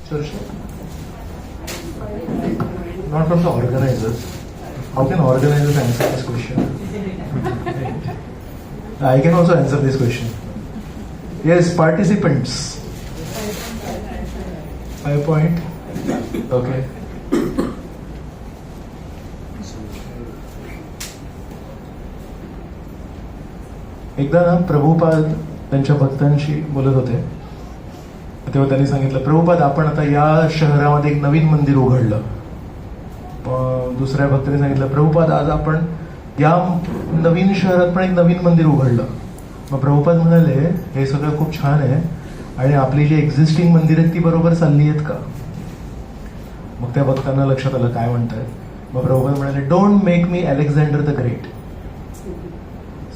Charsha? Not from the organizers. How can organizers answer this question? I can also answer this question. Yes, participants. 5 point. Okay. एकदा ना प्रभुपाद त्यांच्या भक्तांशी बोलत होते, तेव्हा त्यांनी सांगितलं, प्रभुपाद आपण आता या शहरामध्ये एक नवीन मंदिर उघडलं. दुसऱ्या भक्तांनी सांगितलं, प्रभुपाद आज आपण या नवीन शहरात पण एक नवीन मंदिर उघडलं. मग प्रभुपाद म्हणाले, हे सगळं खूप छान आहे आणि आपली जी एक्झिस्टिंग मंदिर आहेत ती बरोबर चालली आहेत का? मग त्या भक्तांना लक्षात आलं काय म्हणतायत. मग प्रभुपाद म्हणाले, don't make me Alexander the great.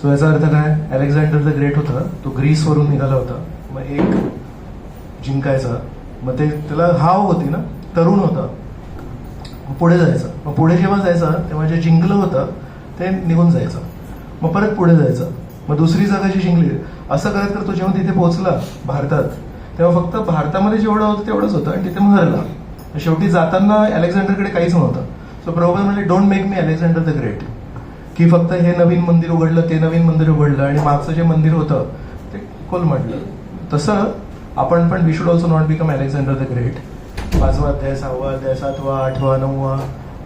So याचा अर्थ काय? अलेक्झांडर द ग्रेट होता, तो ग्रीस वरून निघाला होता, मग एक जिंकायचा, मग ते त्याला हाव होती ना, तरुण होता, मग पुढे जायचं. मग पुढे जेव्हा जायचं तेव्हा जे जिंकलं होतं ते निघून जायचं, मग परत पुढे जायचं, मग दुसरी जागा जी जिंकली, असं करत करत तो जेव्हा तिथे पोहोचला भारतात, तेव्हा फक्त भारतामध्ये जेवढं होतं तेवढंच होतं आणि तिथे हरला. शेवटी जाताना अलेक्झांडरकडे काहीच नव्हतं. सो प्रभुपाद म्हणजे don't make me Alexander the great, की फक्त हे नवीन मंदिर उघडलं, ते नवीन मंदिर उघडलं आणि मागचं जे मंदिर होतं ते कोलमडलं. तसं आपण पण we should also not become Alexander the great. 5वा अध्याय, 6वा अध्याय, 7वा, 8वा, 9वा,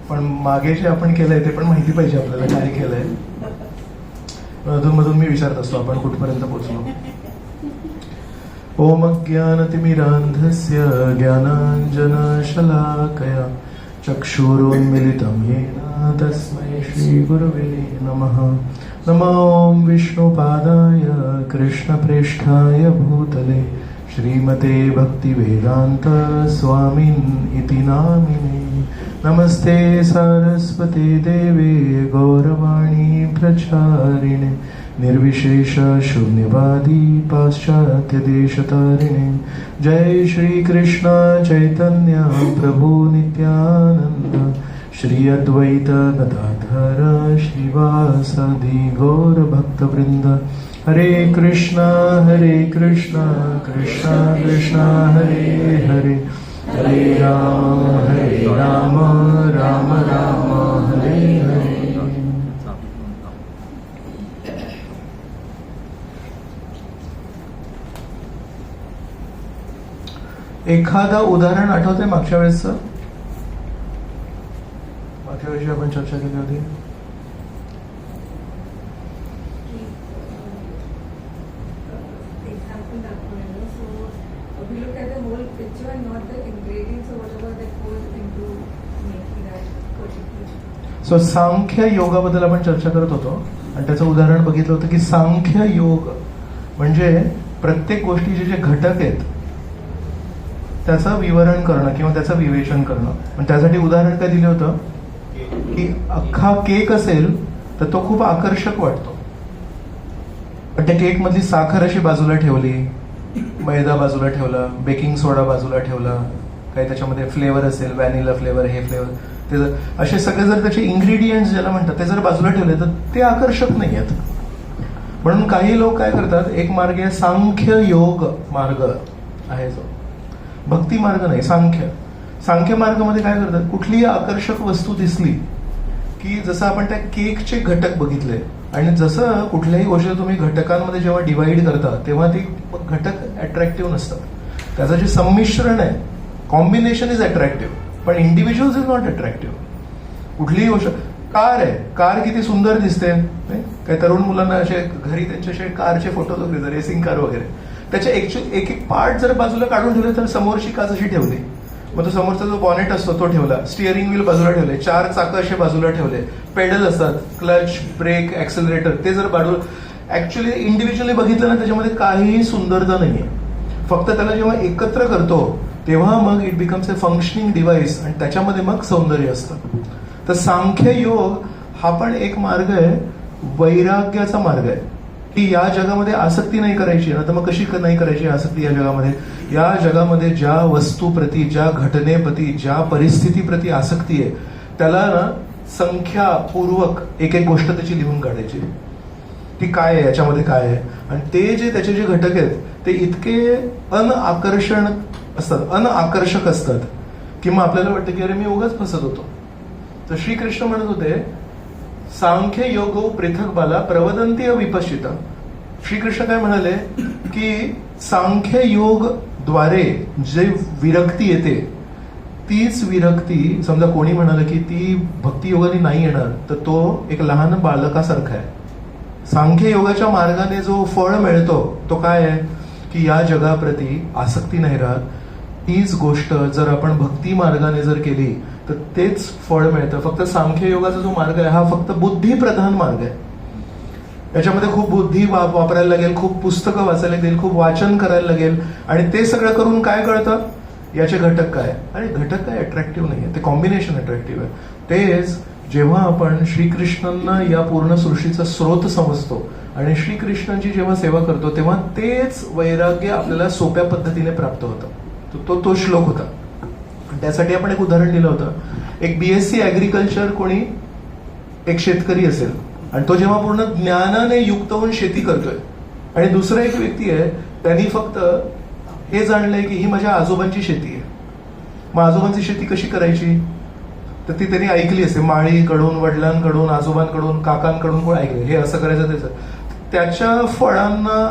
पण मागे जे आपण केलंय ते पण माहिती पाहिजे आपल्याला काय केलंय. अधूनमधून मी विचारत असतो आपण कुठपर्यंत पोहोचलो. ओम अज्ञानतिमिरान्धस्य ज्ञानाञ्जनशलाकया चक्षुरुन्मिलितं येन तस्मै श्रीगुरवे नमः. नमो विष्णुपादाय कृष्णप्रेष्ठाय भूतले श्रीमते भक्तिवेदान्त स्वामिन् इति नामिने. नमस्ते सारस्वते देवे गौरवाणी प्रचारिणे निर्विशेष शून्यवादी पाश्चात्य देशतारिणे. जय श्री कृष्ण चैतन्य प्रभु नित्यानंद श्री अद्वैत गदाधर श्रीवासादि गौर भक्तवृंद. हरे कृष्णा कृष्णा कृष्णा हरे हरे, हरे राम राम राम हरे हरे. एखादा उदाहरण आठवतंय मागच्या वेळेसचं? मागच्या वेळेस आपण चर्चा केली होती. सो सांख्य योगाबद्दल आपण चर्चा करत होतो आणि त्याचं उदाहरण बघितलं होतं की सांख्य योग म्हणजे प्रत्येक गोष्टीचे जे घटक आहेत त्याचं विवरण करणं किंवा त्याचं विवेचन करणं. पण त्यासाठी उदाहरण काय दिलं होतं की अख्खा केक असेल तर तो खूप आकर्षक वाटतो, पण त्या केक मधली साखर अशी बाजूला ठेवली, मैदा बाजूला ठेवला, बेकिंग सोडा बाजूला ठेवला, काही त्याच्यामध्ये फ्लेवर असेल, व्हॅनिला फ्लेवर, हे फ्लेवर, ते जर असे सगळे जर त्याचे इन्ग्रेडियंट्स ज्याला म्हणतात ते जर बाजूला ठेवले तर ते आकर्षक नाही आहेत. म्हणून काही लोक काय करतात, एक मार्ग आहे सांख्य योग मार्ग आहे, जो भक्ती मार्ग नाही, सांख्य मार्गामध्ये काय करतात, कुठलीही आकर्षक वस्तू दिसली की जसं आपण त्या केकचे घटक बघितले आणि जसं कुठल्याही गोष्ट तुम्ही घटकांमध्ये जेव्हा डिवाइड करता तेव्हा ते घटक अट्रॅक्टिव्ह नसतात. त्याचं जे संमिश्रण आहे, कॉम्बिनेशन इज अट्रॅक्टिव्ह, पण इंडिव्हिज्युअल्स इज नॉट अट्रॅक्टिव्ह. कुठलीही गोष्ट, कार आहे, कार किती सुंदर दिसते, काही तरुण मुलांना असे घरी त्यांचे कारचे फोटो वगैरे, रेसिंग कार वगैरे, त्याचे एक एक पार्ट जर बाजूला काढून ठेवले तर समोरची काच अशी ठेवली, मग तो समोरचा जो बॉनेट असतो तो ठेवला, स्टिअरिंग व्हील बाजूला ठेवले, 4 चाकं असे बाजूला ठेवले, पेडल असतात, क्लच, ब्रेक, ऍक्सेलरेटर, ते जर बाजूला ऍक्च्युअली इंडिव्हिज्युअली बघितलं ना त्याच्यामध्ये काहीही सुंदरता नाहीये. फक्त त्याला जेव्हा एकत्र करतो तेव्हा मग it becomes a functioning device आणि त्याच्यामध्ये मग सौंदर्य असतं. तर सांख्य योग हा पण एक मार्ग आहे, वैराग्याचा मार्ग आहे, की या जगामध्ये आसक्ती नाही करायची ना, तर मग कशी नाही करायची आसक्ती या जगामध्ये? या जगामध्ये ज्या वस्तूप्रती, ज्या घटनेप्रती, ज्या परिस्थितीप्रती आसक्ती आहे त्याला ना संख्यापूर्वक एक एक गोष्ट त्याची लिहून काढायची, ती काय आहे, याच्यामध्ये काय आहे, आणि ते जे त्याचे जे घटक आहेत ते इतके अनआकर्षण असतात, अनआकर्षक असतात, किंवा आपल्याला वाटतं की अरे मी उगाच फसत होतो. तर श्रीकृष्ण म्हणत होते सांख्य योगो पृथक बाला प्रवदंती विपश्चिता. श्रीकृष्ण काय म्हणाले की सांख्य योग द्वारे जे विरक्ती येते तीच विरक्ती, समजा कोणी म्हणाल की ती भक्ती योगाने नाही येणार, तर तो एक लहान बालकासारखा आहे. सांख्य योगाच्या मार्गाने जो फळ मिळतो तो काय आहे की या जगाप्रती आसक्ती नाही राहत. हीच गोष्ट जर आपण भक्ती मार्गाने जर केली तर तेच फळ मिळतं. फक्त सांख्य योगाचा जो मार्ग आहे हा फक्त बुद्धिप्रधान मार्ग आहे. याच्यामध्ये खूप बुद्धी वापरायला लागेल, खूप पुस्तकं वाचायला लागेल, खूप वाचन करायला लागेल, आणि ते सगळं करून काय कळतं याचे घटक काय. आणि घटक काय अट्रॅक्टिव्ह नाही आहे, ते कॉम्बिनेशन अट्रॅक्टिव्ह आहे. तेच जेव्हा आपण श्रीकृष्णांना या पूर्ण सृष्टीचा स्रोत समजतो आणि श्रीकृष्णांची जेव्हा सेवा करतो तेव्हा तेच वैराग्य आपल्याला सोप्या पद्धतीने प्राप्त होतं. तो श्लोक होता. त्यासाठी आपण एक उदाहरण दिलं होतं. एक बीएससी ऍग्रिकल्चर कोणी एक शेतकरी असेल आणि तो जेव्हा पूर्ण ज्ञानाने युक्त होऊन शेती करतोय, आणि दुसरा एक व्यक्ती आहे त्यांनी फक्त हे जाणलंय की ही माझ्या आजोबांची शेती आहे. मग आजोबांची शेती कशी करायची तर ती त्यांनी ऐकली असते, माळीकडून, वडिलांकडून, आजोबांकडून, काकांकडून कोण ऐकले हे असं करायचं त्याचं. त्याच्या फळांना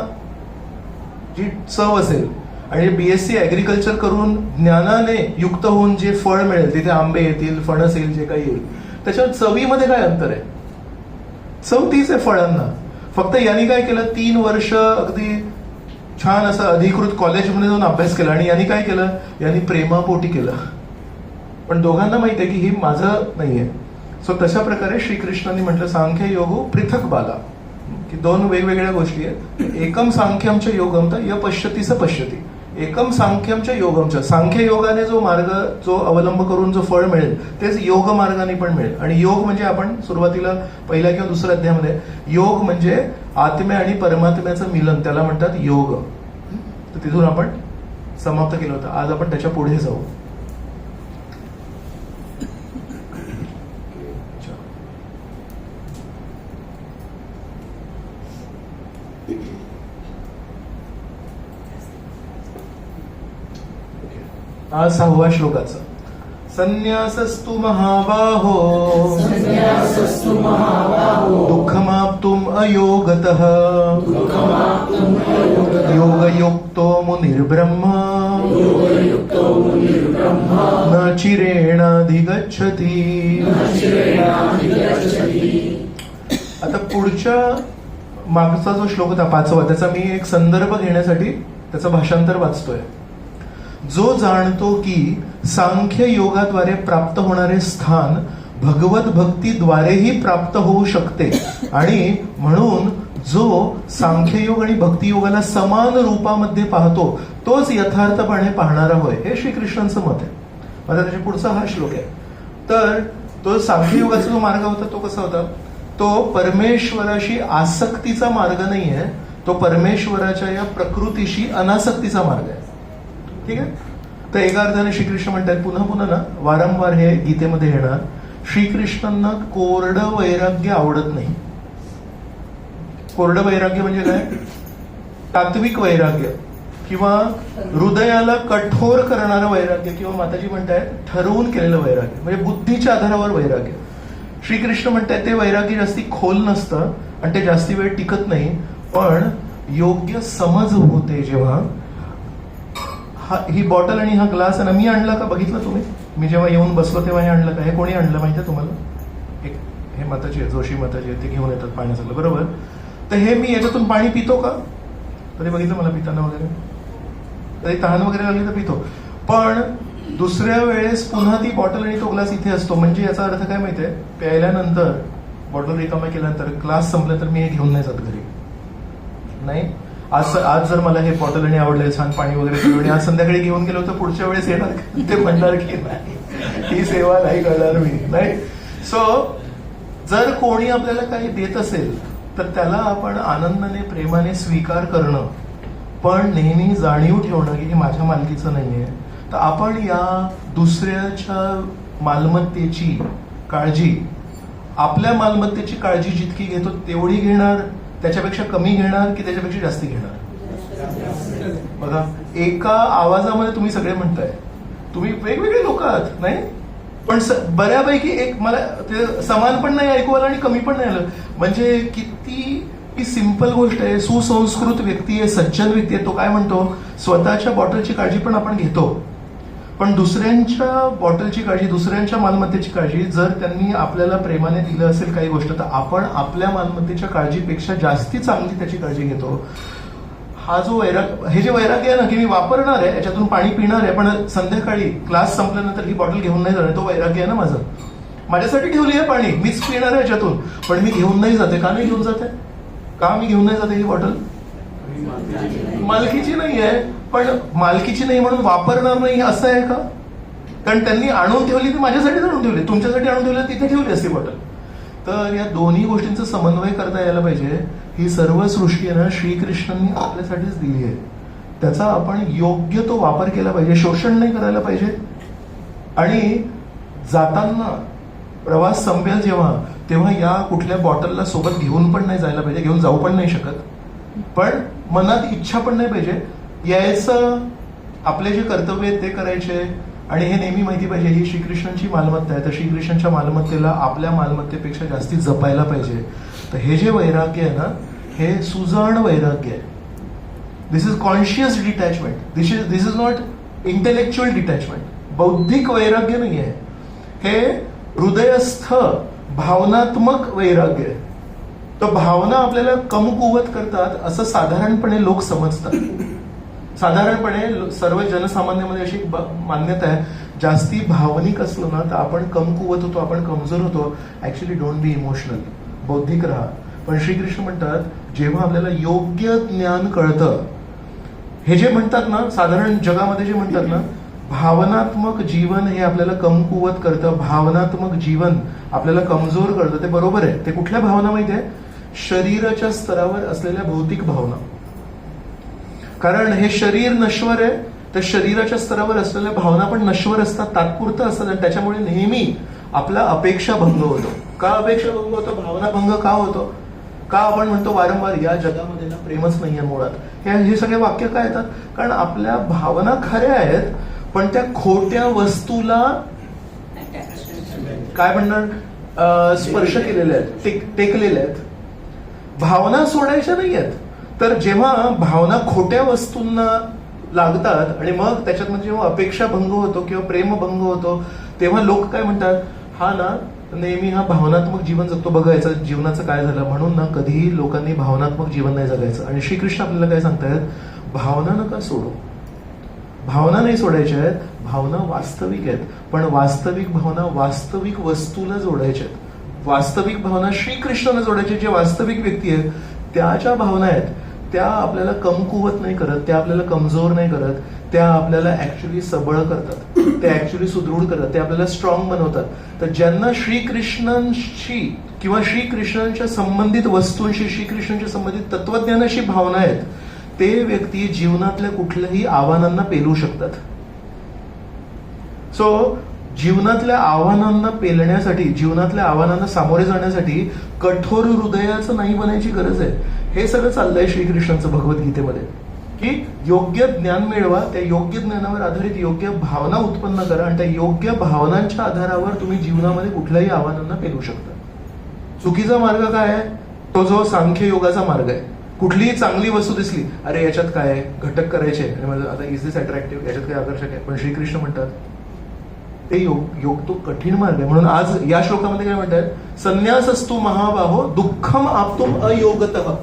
जी चव असेल आणि बीएससी ऍग्रिकल्चर करून ज्ञानाने युक्त होऊन जे फळ मिळेल, तिथे आंबे येतील, फणस येईल, जे काही येईल, त्याच्या चवीमध्ये काय अंतर आहे. चव तीच आहे फळांना. फक्त यांनी काय केलं, 3 वर्ष अगदी छान असं अधिकृत कॉलेजमध्ये जाऊन अभ्यास केला, आणि यांनी काय केलं, यांनी प्रेमापोटी केलं. पण दोघांना माहित आहे की ही माझं नाहीये. सो तशा प्रकारे श्रीकृष्णांनी म्हटलं सांख्य योगो पृथक बाला, की 2 वेगवेगळ्या गोष्टी आहेत. एकम सांख्यमच्या योगम तर य पश्यती स पश्यती. एकम सांख्यमच्या योगमच्या, सांख्य योगाने जो मार्ग जो अवलंब करून जो फळ मिळेल तेच योग मार्गाने पण मिळेल. आणि योग म्हणजे आपण सुरुवातीला पहिल्या किंवा दुसऱ्या अध्यायामध्ये योग म्हणजे आत्म्या आणि परमात्म्याचं मिलन, त्याला म्हणतात योग. तर तिथून आपण समाप्त केलं होतं. आज आपण त्याच्या पुढे जाऊ. आज 6व्या श्लोकाचं. संन्यासस्तु महाबाहो दुःखमाप्तुम अयोगतः योगयुक्तो मुनिर्ब्रह्म न चिरेणाधिगच्छति. आता पुढच्या मागचा जो श्लोक होता 5वा, त्याचा मी एक संदर्भ घेण्यासाठी त्याचं भाषांतर वाचतोय. जो जाणतो की सांख्य योगाद्वारे प्राप्त होणारे स्थान भगवत भक्तीद्वारेही प्राप्त होऊ शकते, आणि म्हणून जो सांख्ययोग आणि भक्तियोगाला समान रूपामध्ये पाहतो तोच यथार्थपणे पाहणारा होय, हे श्रीकृष्णांचं मत आहे. माझा त्याच्या पुढचा हा श्लोक आहे. तर तो सांख्ययोगाचा जो मार्ग होता तो कसा होता, तो परमेश्वराशी आसक्तीचा मार्ग नाही आहे, तो परमेश्वराच्या या प्रकृतीशी अनासक्तीचा मार्ग आहे. ठीक आहे. तर एका अर्थाने श्रीकृष्ण म्हणतात, पुन्हा पुन्हा ना वारंवार हे गीतेमध्ये येणार, श्रीकृष्णांना कोरडं वैराग्य आवडत नाही. कोरडं वैराग्य म्हणजे काय, तात्विक वैराग्य किंवा हृदयाला कठोर करणारं वैराग्य, किंवा माताजी म्हणतायत ठरवून केलेलं वैराग्य, म्हणजे बुद्धीच्या आधारावर वैराग्य. श्रीकृष्ण म्हणतात ते वैराग्य जास्ती खोल नसतं आणि ते जास्ती वेळ टिकत नाही, पण योग्य समज होते जेव्हा. ही बॉटल आणि हा ग्लास आहे ना, मी आणला का बघितलं तुम्ही? मी जेव्हा येऊन बसलो तेव्हा हे आणलं का? हे कोणी आणलं माहिती आहे तुम्हाला? हे माताजी आहे, जोशी माताजी आहे, ते घेऊन येतात पाण्याचं, बरोबर. तर हे मी याच्यातून पाणी पितो का? कधी बघितलं मला पिताना वगैरे? कधी तहान वगैरे लागली तर पितो, पण दुसऱ्या वेळेस पुन्हा ती बॉटल आणि तो ग्लास इथे असतो. म्हणजे याचा अर्थ काय माहितीये, प्यायल्यानंतर बॉटल रिकामा केल्यानंतर ग्लास संपला तर मी हे घेऊन नाही जात घरी. नाही, आज जर मला हे बॉटल आणि आवडलंय, छान पाणी वगैरे पिलं आणि आज संध्याकाळी घेऊन गेलो तर पुढच्या वेळेस येणार ते म्हणणार की नाही, ही सेवा नाही करणार मी. नाही. सो जर कोणी आपल्याला काही देत असेल तर त्याला आपण आनंदाने प्रेमाने स्वीकार करणं, पण नेहमी जाणीव ठेवणं की हे माझ्या मालकीचं नाहीये. तर आपण या दुसऱ्याच्या मालमत्तेची काळजी, आपल्या मालमत्तेची काळजी जितकी घेतो तेवढी घेणार, त्याच्यापेक्षा कमी घेणार की त्याच्यापेक्षा जास्ती घेणार? बघा, एका आवाजामध्ये तुम्ही सगळे म्हणताय, तुम्ही वेगवेगळे लोक आहात नाही, पण बऱ्यापैकी एक मला ते समान पण नाही ऐकू आलं आणि कमी पण नाही आलं. म्हणजे किती सिंपल गोष्ट आहे. सुसंस्कृत व्यक्ती आहे, सज्जन व्यक्ती आहे, तो काय म्हणतो, स्वतःच्या बॉटलची काळजी पण आपण घेतो, पण दुसऱ्यांच्या बॉटलची काळजी, दुसऱ्यांच्या मालमत्तेची काळजी जर त्यांनी आपल्याला प्रेमाने दिलं असेल काही गोष्ट, तर आपण आपल्या मालमत्तेच्या काळजीपेक्षा जास्ती चांगली त्याची काळजी घेतो. हा जो हे जे वैराग्य आहे ना, की मी वापरणार आहे, याच्यातून पाणी पिणार आहे, पण संध्याकाळी क्लास संपल्यानंतर ही बॉटल घेऊन नाही जाणार, तो वैराग्य आहे ना माझं. माझ्यासाठी ठेवली आहे पाणी, मीच पिणार आहे याच्यातून, पण मी घेऊन नाही जाते. का नाही घेऊन जाते? का मी घेऊन नाही जाते ही बॉटल? मालकीची नाही आहे, पण मालकीची नाही म्हणून वापरणार नाही असं आहे का? कारण त्यांनी आणून ठेवली, ती माझ्यासाठीच आणून ठेवली, तुमच्यासाठी आणून ठेवली, तिथे ठेवली असती बॉटल. तर या दोन्ही गोष्टींचा समन्वय करता यायला पाहिजे. ही सर्व सृष्टी आहे ना, श्रीकृष्णांनी आपल्यासाठीच दिली आहे, त्याचा आपण योग्य तो वापर केला पाहिजे, शोषण नाही करायला पाहिजे. आणि जाताना प्रवास संपेल तेव्हा या कुठल्या बॉटलला सोबत घेऊन पण नाही जायला पाहिजे, घेऊन जाऊ पण नाही शकत, पण मनात इच्छा पण नाही पाहिजे यायचं. आपले जे कर्तव्य आहेत ते करायचे, आणि हे नेहमी माहिती पाहिजे ही श्रीकृष्णांची मालमत्ता आहे, तर श्रीकृष्णांच्या मालमत्तेला आपल्या मालमत्तेपेक्षा जास्ती जपायला पाहिजे. तर हे जे वैराग्य आहे ना, हे सुजाण वैराग्य आहे. This is conscious detachment, this is not intellectual detachment. बौद्धिक वैराग्य नाही आहे हे, हृदयस्थ भावनात्मक वैराग्य आहे. तर भावना आपल्याला कमकुवत करतात असं साधारणपणे लोक समजतात. साधारणपणे सर्व जनसामान्यामध्ये अशी मान्यता आहे, जास्ती भावनिक असलो ना तर आपण कमकुवत होतो, आपण कमजोर होतो. ऍक्च्युली डोंट बी इमोशनल, बौद्धिक राहा. पण श्रीकृष्ण म्हणतात, जेव्हा आपल्याला योग्य ज्ञान कळतं, हे जे म्हणतात ना, साधारण जगामध्ये जे म्हणतात ना, भावनात्मक जीवन हे आपल्याला कमकुवत करतं, भावनात्मक जीवन आपल्याला कमजोर करतं, ते बरोबर आहे. ते कुठल्या भावना माहिती आहे? शरीराच्या स्तरावर असलेल्या भौतिक भावना. कारण हे शरीर नश्वर आहे, तर शरीराच्या स्तरावर असलेल्या भावना पण नश्वर असतात, तात्पुरतं असतात, आणि त्याच्यामुळे नेहमी आपला अपेक्षा भंग होतो. का अपेक्षा भंग होतो? भावना भंग का होतो? का आपण म्हणतो वारंवार या जगामध्ये ना प्रेमच नाहीये मुळात? हे सगळे वाक्य काय येतात? कारण आपल्या भावना खऱ्या आहेत, पण त्या खोट्या वस्तूला काय म्हणणार, स्पर्श केलेल्या आहेत, टेकलेल्या आहेत. भावना सोडायच्या नाही आहेत. तर जेव्हा भावना खोट्या वस्तूंना लागतात आणि मग त्याच्यात म्हणजे जेव्हा अपेक्षा भंग होतो किंवा प्रेम भंग होतो, तेव्हा लोक काय म्हणतात, हा ना नेहमी हा भावनात्मक जीवन जगतो, बघायचं जीवनाचं काय झालं. म्हणून ना कधीही लोकांनी भावनात्मक जीवन नाही जगायचं. आणि श्रीकृष्ण आपल्याला काय सांगतायत, भावना नका सोडू, भावना नाही सोडायच्या आहेत, भावना वास्तविक आहेत, पण वास्तविक भावना वास्तविक वस्तूला जोडायच्या आहेत. वास्तविक भावना श्रीकृष्णाला जोडायचे. जे वास्तविक व्यक्ती आहेत त्या ज्या भावना आहेत त्या आपल्याला कमकुवत नाही करत, त्या आपल्याला कमजोर नाही करत, त्या आपल्याला ऍक्च्युली सबळ करतात, त्या ऍक्च्युली सुदृढ करतात, ते आपल्याला स्ट्रॉंग बनवतात. तर ज्यांना श्रीकृष्णांशी किंवा श्रीकृष्णांच्या संबंधित वस्तूंशी, श्रीकृष्णांच्या संबंधित तत्वज्ञानाशी भावना आहेत, ते व्यक्ती जीवनातल्या कुठल्याही आव्हानांना पेलू शकतात. सो जीवनातल्या आव्हानांना पेलण्यासाठी, जीवनातल्या आव्हानांना सामोरे जाण्यासाठी कठोर हृदयाचं नाही बनायची गरज आहे. हे सगळं चाललंय श्रीकृष्णांचं भगवद्गीतेमध्ये, की योग्य ज्ञान मिळवा, त्या योग्य ज्ञानावर आधारित योग्य भावना उत्पन्न करा, आणि त्या योग्य भावनांच्या आधारावर तुम्ही जीवनामध्ये कुठल्याही आव्हानांना पेलू शकता. चुकीचा मार्ग काय आहे? तो जो सांख्य योगाचा मार्ग आहे. कुठलीही चांगली वस्तू दिसली, अरे याच्यात काय आहे, घटक करायचे, आणि माझं आता इज दिस अट्रॅक्टिव्ह, याच्यात काय आकर्षक आहे. पण श्रीकृष्ण म्हणतात ते योग तो कठीण मार्ग आहे. म्हणून आज या श्लोकामध्ये काय म्हणतात, संन्यासस्तु महाबाहो दुःखम आप्तुम अयोगतः.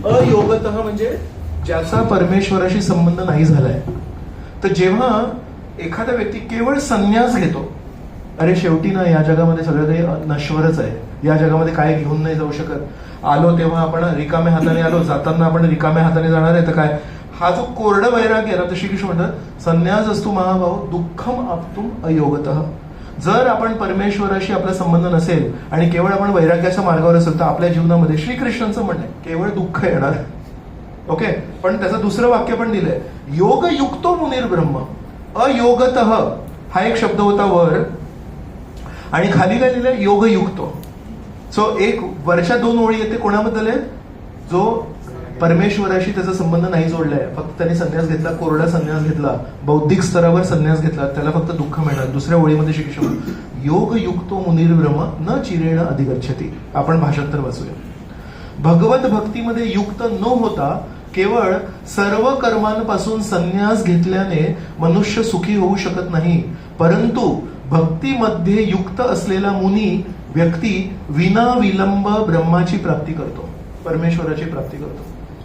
अयोगतः म्हणजे ज्याचा परमेश्वराशी संबंध नाही झालाय. तर जेव्हा एखादा व्यक्ती केवळ संन्यास घेतो, अरे शेवटी ना या जगामध्ये सगळं काही नश्वरच आहे, या जगामध्ये काय घेऊन नाही जाऊ शकत, आलो तेव्हा आपण रिकाम्या हाताने आलो, जाताना आपण रिकाम्या हाताने जाणार आहे, तर काय, हा जो कोरडा वैराग्य आहे ना, तर श्रीकृष्ण म्हणतात संन्यास असतो महाभाव दुःखम आप्तुम अयोगतः. जर आपण परमेश्वराशी आपला संबंध नसेल आणि केवळ आपण वैराग्याच्या मार्गावर असेल, तर आपल्या जीवनामध्ये श्रीकृष्णांचं म्हणणं आहे केवळ दुःख येणार. ओके, पण त्याचं दुसरं वाक्य पण दिलंय, योग युक्तो मुनीर ब्रह्म. अयोगतः हा एक शब्द होता वर, आणि खाली काय लिहिलंय, योगयुक्तो. सो एक वरच्या 2 ओळी आहेत ते कोणाबद्दल आहेत? जो परमेश्वराशी त्याचा संबंध नाही जोडलाय, फक्त त्यांनी संन्यास घेतला, कोरडा संन्यास घेतला, बौद्धिक स्तरावर संन्यास घेतला, त्याला फक्त दुःख मिळणार. दुसऱ्या ओळीमध्ये श्रीकृष्ण योग युक्तो मुनिर्ब्रह्म न चिरेण अधिगच्छति. आपण भाषांतर वाचूया. भगवत भक्तीमध्ये युक्त न होता केवळ सर्व कर्मांपासून संन्यास घेतल्याने मनुष्य सुखी होऊ शकत नाही, परंतु भक्तीमध्ये युक्त असलेला मुनी व्यक्ती विना विलंब ब्रह्माची प्राप्ती करतो, परमेश्वराची प्राप्ती करतो.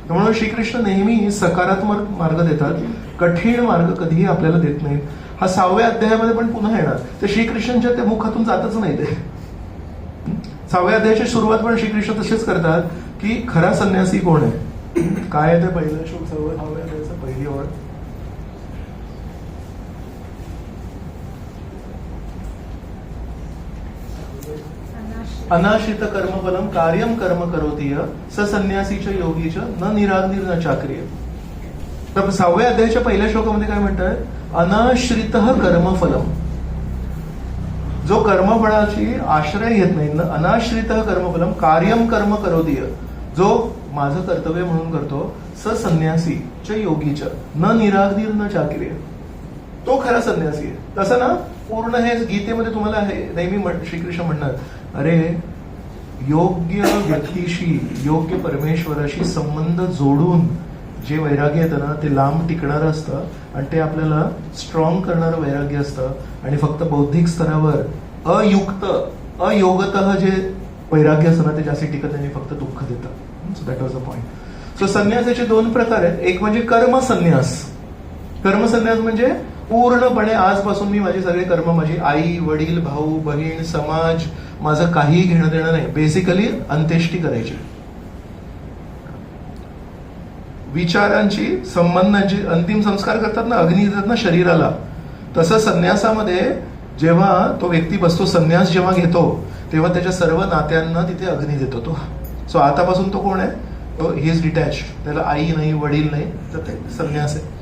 म्हणून श्रीकृष्ण नेहमी सकारात्मक मार्ग देतात, कठीण मार्ग कधीही आपल्याला देत नाहीत. हा 6व्या अध्यायामध्ये पण पुन्हा येणार. ते श्रीकृष्णांच्या त्या मुखातून जातच नाही. ते 6व्या अध्यायाची सुरुवात पण श्रीकृष्ण तसेच करतात की खरा संन्यासी कोण आहे. काय आहे ते पहिलं श्लोक 6व्या अध्यायाचं पहिली ओळ. अनाश्रित कर्मफलम कार्यम कर्म करोतीय स संन्यासीच योगीच न निराग्निर न चाक्रिय. तर 6व्या अध्यायाच्या पहिल्या श्लोकामध्ये काय म्हणतात? अनाश्रित कर्मफलम. जो कर्मफळाची आश्रय घेत नाही, अनाश्रित कर्मफलम कार्यम कर्म करोतीय, जो माझं कर्तव्य म्हणून करतो, स संन्यासी च योगीच न निराग्निर न चाक्रिय, तो खरा संन्यासी आहे. तसं ना पूर्ण हे गीतेमध्ये तुम्हाला आहे नेहमी श्रीकृष्ण म्हणणार, अरे योग्य व्यक्तीशी, योग्य परमेश्वराशी संबंध जोडून जे वैराग्य येतं ना ते लांब टिकणारं असतं आणि ते आपल्याला स्ट्रॉंग करणारं वैराग्य असतं. आणि फक्त बौद्धिक स्तरावर अयोगतः जे वैराग्य असतं ना ते जास्ती टिकत नाही, फक्त दुःख देतं. So that was the point. So संन्यासाचे 2 प्रकार आहेत. एक म्हणजे कर्मसन्यास. कर्मसन्यास म्हणजे पूर्णपणे आजपासून मी माझे सगळे कर्म, माझी आई वडील भाऊ बहीण समाज, माझं काही घेणं देणं नाही. बेसिकली अंत्येष्टी करायची, विचारांची संबंधांची अंतिम संस्कार करतात ना, अग्नी देतात ना शरीराला. तसं संन्यासामध्ये जेव्हा तो व्यक्ती बसतो, संन्यास जेव्हा घेतो तेव्हा त्याच्या सर्व नात्यांना तिथे अग्नी देतो तो. सो आतापासून तो कोण आहे? तो ही इज डिटॅच. त्याला आई नाही वडील नाही, तर ते संन्यास आहे.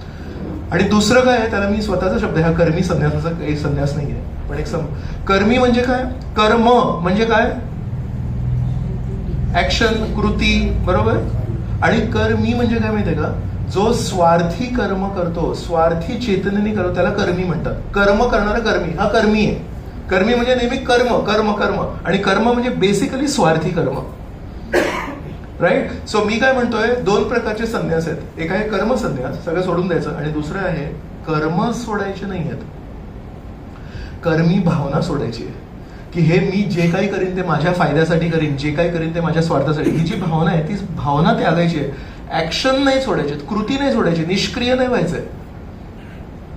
आणि दुसरं काय आहे, त्याला मी स्वतःचा शब्द आहे, हा कर्मी संन्यासाचा काही संन्यास नाही आहे, पण एक कर्मी म्हणजे काय? कर्म म्हणजे काय? ऍक्शन, कृती, बरोबर. आणि कर्मी म्हणजे काय माहितीये का? जो स्वार्थी कर्म करतो, स्वार्थी चेतनेने करतो, त्याला कर्मी म्हणतात. कर्म करणारा कर्मी, हा कर्मी आहे. कर्मी म्हणजे नेहमी कर्म कर्म कर्म, आणि कर्म म्हणजे बेसिकली स्वार्थी कर्म, राईट. सो मी काय म्हणतोय, 2 प्रकारचे संन्यास आहेत. एक आहे कर्म संन्यास, सगळं सोडून द्यायचं, आणि दुसरं आहे कर्म सोडायचे नाही आहेत, कर्मी भावना सोडायची आहे. की हे मी जे काही करीन ते माझ्या फायद्यासाठी करीन, जे काही करीन ते माझ्या स्वार्थासाठी. ही जी भावना आहे ती भावना त्यागायची आहे. ऍक्शन नाही सोडायचे, कृती नाही सोडायची, निष्क्रिय नाही व्हायचंय,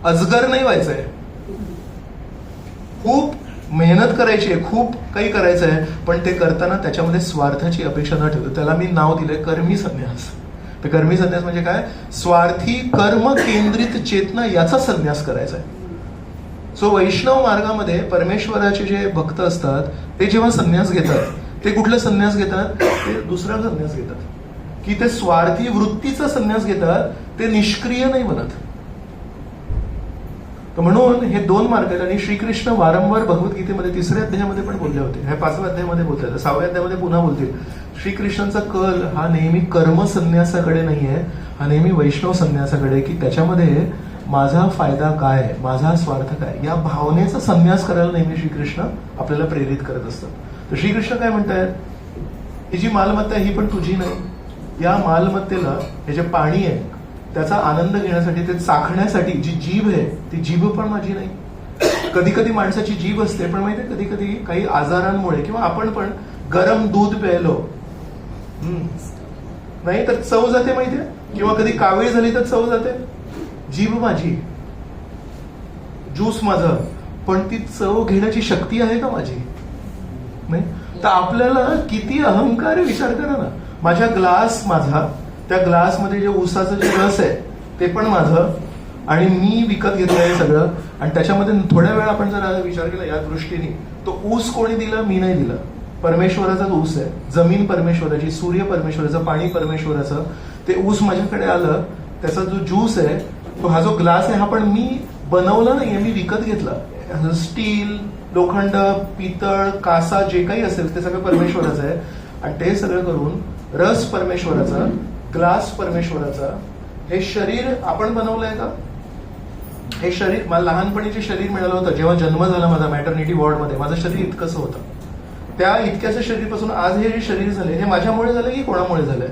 अजगर नाही व्हायचंय. खूप मेहनत करायची आहे, खूप काही करायचं आहे, पण ते करताना त्याच्यामध्ये स्वार्थाची अपेक्षा न ठेवतो. त्याला मी नाव दिलंय कर्मी संन्यास. तर कर्मी संन्यास म्हणजे काय? स्वार्थी कर्म केंद्रित चेतना याचा संन्यास करायचा आहे. सो वैष्णव मार्गामध्ये परमेश्वराचे जे भक्त असतात ते जेव्हा संन्यास घेतात, ते कुठला संन्यास घेतात? ते दुसरा संन्यास घेतात, की ते स्वार्थी वृत्तीचा संन्यास घेतात, ते निष्क्रिय नाही बनत. तर म्हणून हे 2 मार्ग आहेत. आणि श्रीकृष्ण वारंवार भगवद्गीतेमध्ये 3ऱ्या अध्यायामध्ये पण बोलले होते, हे 5व्या अध्यायामध्ये बोलतात, 6व्या अध्यायामध्ये पुन्हा बोलतील. श्रीकृष्णांचा कल हा नेहमी कर्म संन्यासाकडे नाहीये, हा नेहमी वैष्णव संन्यासाकडे, की त्याच्यामध्ये माझा फायदा काय, माझा स्वार्थ काय, या भावनेचा संन्यास करायला नेहमी श्रीकृष्ण आपल्याला प्रेरित करत असतात. तर श्रीकृष्ण काय म्हणतायत? ही जी मालमत्ता आहे ही पण तुझी नाही. या मालमत्तेला, हे जे पाणी आहे त्याचा आनंद घेण्यासाठी, ते चाखण्यासाठी जी जीभ आहे ती जीभ पण माझी नाही. कधी कधी माणसाची जीभ असते, पण माहितीये कधी कधी काही आजारांमुळे किंवा आपण पण गरम दूध प्यायलो नाही तर चव जाते माहितीये, किंवा कधी कावीळ झाली तर चव जाते. जीभ माझी, ज्यूस माझं, पण ती चव घेण्याची शक्ती आहे का माझी? नाही. तर आपल्याला किती अहंकार विचार करा ना. माझा ग्लास माझा, त्या ग्लासमध्ये जे ऊसाचं जे रस आहे ते पण माझं, आणि मी विकत घेतलंय सगळं. आणि त्याच्यामध्ये थोड्या वेळ आपण जर विचार केला या दृष्टीने, तो ऊस कोणी दिला? मी नाही दिला, परमेश्वराचाच ऊस आहे. जमीन परमेश्वराची, सूर्य परमेश्वराचं, पाणी परमेश्वराचं. ते ऊस माझ्याकडे आलं, त्याचा जो ज्यूस आहे, तो हा जो ग्लास आहे हा पण मी बनवला नाहीये, मी विकत घेतला. स्टील लोखंड, पितळ, कासा जे काही असेल ते सगळं परमेश्वराचं आहे. आणि ते सगळं करून रस परमेश्वराचा, ग्लास परमेश्वराचा, हे शरीर आपण बनवलंय का? हे शरीर मला लहानपणी जे शरीर मिळालं होतं, जेव्हा जन्म झाला माझा मॅटर्निटी वॉर्डमध्ये, माझं शरीर इतकंसं होतं. त्या इतक्याचं शरीरपासून आज हे जे शरीर झाले, हे माझ्यामुळे झालं की कोणामुळे झालंय?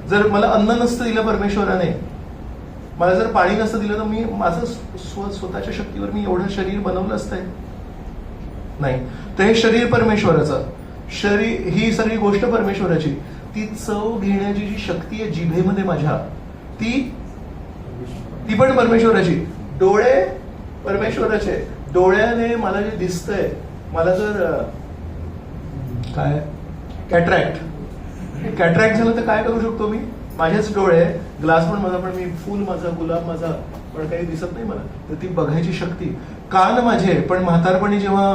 जर मला अन्न नसतं दिलं परमेश्वराने, मला जर पाणी नसतं दिलं, तर मी माझं स्वतःच्या शक्तीवर मी एवढं शरीर बनवलं असतंय? नाही. तर हे शरीर परमेश्वराचं, शरीर ही सगळी गोष्ट परमेश्वराची. ती चव घेण्याची जी शक्ती आहे जिभेमध्ये माझ्या, ती पण परमेश्वराची. डोळे परमेश्वराचे, डोळ्याने मला जे दिसतंय, मला जर काय कॅट्रॅक्ट झालं तर काय करू शकतो मी? माझेच डोळे, ग्लास पण माझा, पण मी फुल माझा, गुलाब माझा, पण काही दिसत नाही मला, तर ती बघायची शक्ती. कान माझे, पण म्हातारपणी जेव्हा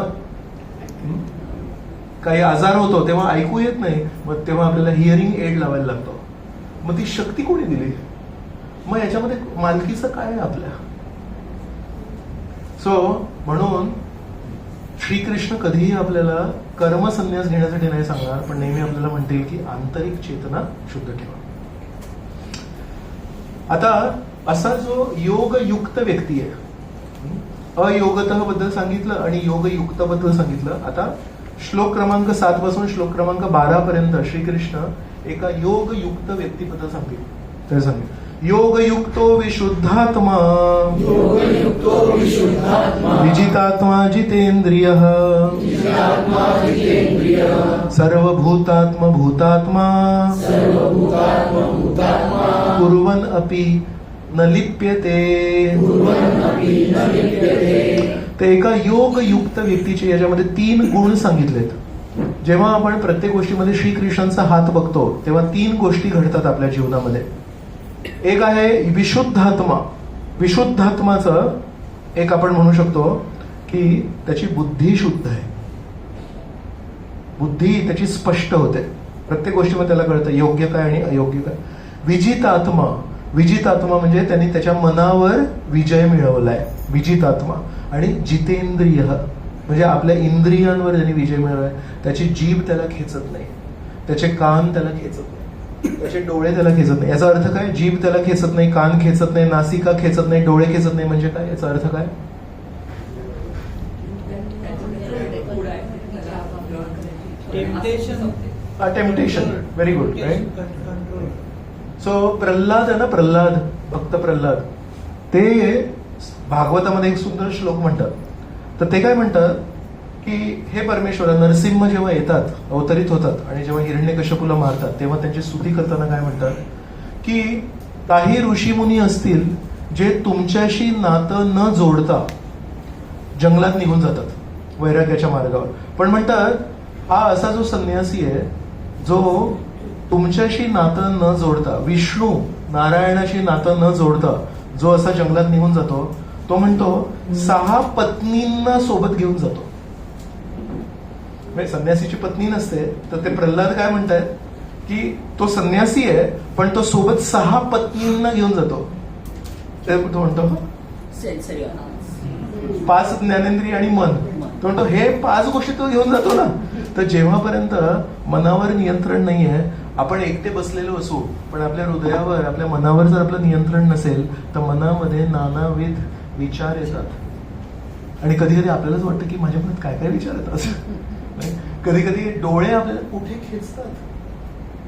काही आजार होतो तेव्हा ऐकू येत नाही, मग तेव्हा आपल्याला हिअरिंग एड लावायला लागतो. मग ती शक्ती कोणी दिली? मग याच्यामध्ये मालकीचं काय आहे आपल्या? सो म्हणून श्रीकृष्ण कधीही आपल्याला कर्मसन्यास घेण्यासाठी नाही सांगणार, पण नेहमी आपल्याला म्हणतील की आंतरिक चेतना शुद्ध ठेवा. आता असा जो योगयुक्त व्यक्ती आहे, अयोगतः बद्दल सांगितलं आणि योगयुक्त बद्दल सांगितलं. आता श्लोक क्रमांक 7 पासून श्लोक क्रमांक 12 पर्यंत श्रीकृष्ण एका योगयुक्त व्यक्तीबद्दल सांगतील. ते सांगेल, योगयुक्तो विशुद्धात्मा, विजितात्मा जितेंद्रियः, सर्वभूतात्म भूतात्मा, कुर्वन् अपि न लिप्यते. ते एका योगयुक्त व्यक्तीचे याच्यामध्ये 3 गुण सांगितलेत. जेव्हा आपण प्रत्येक गोष्टीमध्ये श्रीकृष्णांचा हात बघतो, तेव्हा 3 गोष्टी घडतात आपल्या जीवनामध्ये. एक आहे विशुद्धात्मा. विशुद्धात्माचं एक आपण म्हणू शकतो की त्याची बुद्धी शुद्ध आहे, बुद्धी त्याची स्पष्ट होते, प्रत्येक गोष्टीमध्ये त्याला कळतं योग्य काय आणि अयोग्य काय. विजितात्मा, विजितात्मा म्हणजे त्यांनी त्याच्या मनावर विजय मिळवलाय, विजितात्मा. आणि जितेंद्रिय म्हणजे आपल्या इंद्रियांवर त्यांनी विजय मिळवलाय. त्याची जीभ त्याला खेचत नाही, त्याचे कान त्याला खेचत नाही, त्याचे डोळे त्याला खेचत नाही. याचा अर्थ काय? जीभ त्याला खेचत नाही, कान खेचत नाही, नासिका खेचत नाही, डोळे खेचत नाही. म्हणजे काय? याचा अर्थ काय? Temptation. Very good, right. So Pralhad आहे ना, प्रल्हाद, भक्त प्रल्हाद, ते भागवतामध्ये एक सुंदर श्लोक म्हणतात. तर ते काय म्हणतात की हे परमेश्वर नरसिंह जेव्हा येतात, अवतरित होतात आणि जेव्हा हिरण्यकश्यपूला मारतात, तेव्हा त्यांची स्तुती करताना काय म्हणतात की काही ऋषीमुनी असतील जे तुमच्याशी नातं न जोडता जंगलात निघून जातात वैराग्याच्या मार्गावर, पण म्हणतात हा असा जो संन्यासी आहे जो तुमच्याशी नातं न जोडता, विष्णू नारायणाशी नातं न जोडता जो असा जंगलात निघून जातो, तो म्हणतो 6 पत्नींना सोबत घेऊन जातो. संन्यासीची पत्नी नसते. तर ते प्रल्हाद काय म्हणतात की तो संन्यासी आहे पण तो सोबत 6 पत्नींना घेऊन जातो. ते तो म्हणतो 5 ज्ञानेंद्रिय आणि मन. तो म्हणतो हे 5 गोष्टी तो घेऊन जातो ना. तर जेव्हापर्यंत मनावर नियंत्रण नाही आहे, आपण एकटे बसलेलो असू पण आपल्या हृदयावर, आपल्या मनावर जर आपलं नियंत्रण नसेल, तर मनामध्ये नानाविध विचार येतात. आणि कधी कधी आपल्यालाच वाटतं की माझ्या मनात काय काय विचार येतात. कधी कधी डोळे आपल्याला कुठे खेचतात,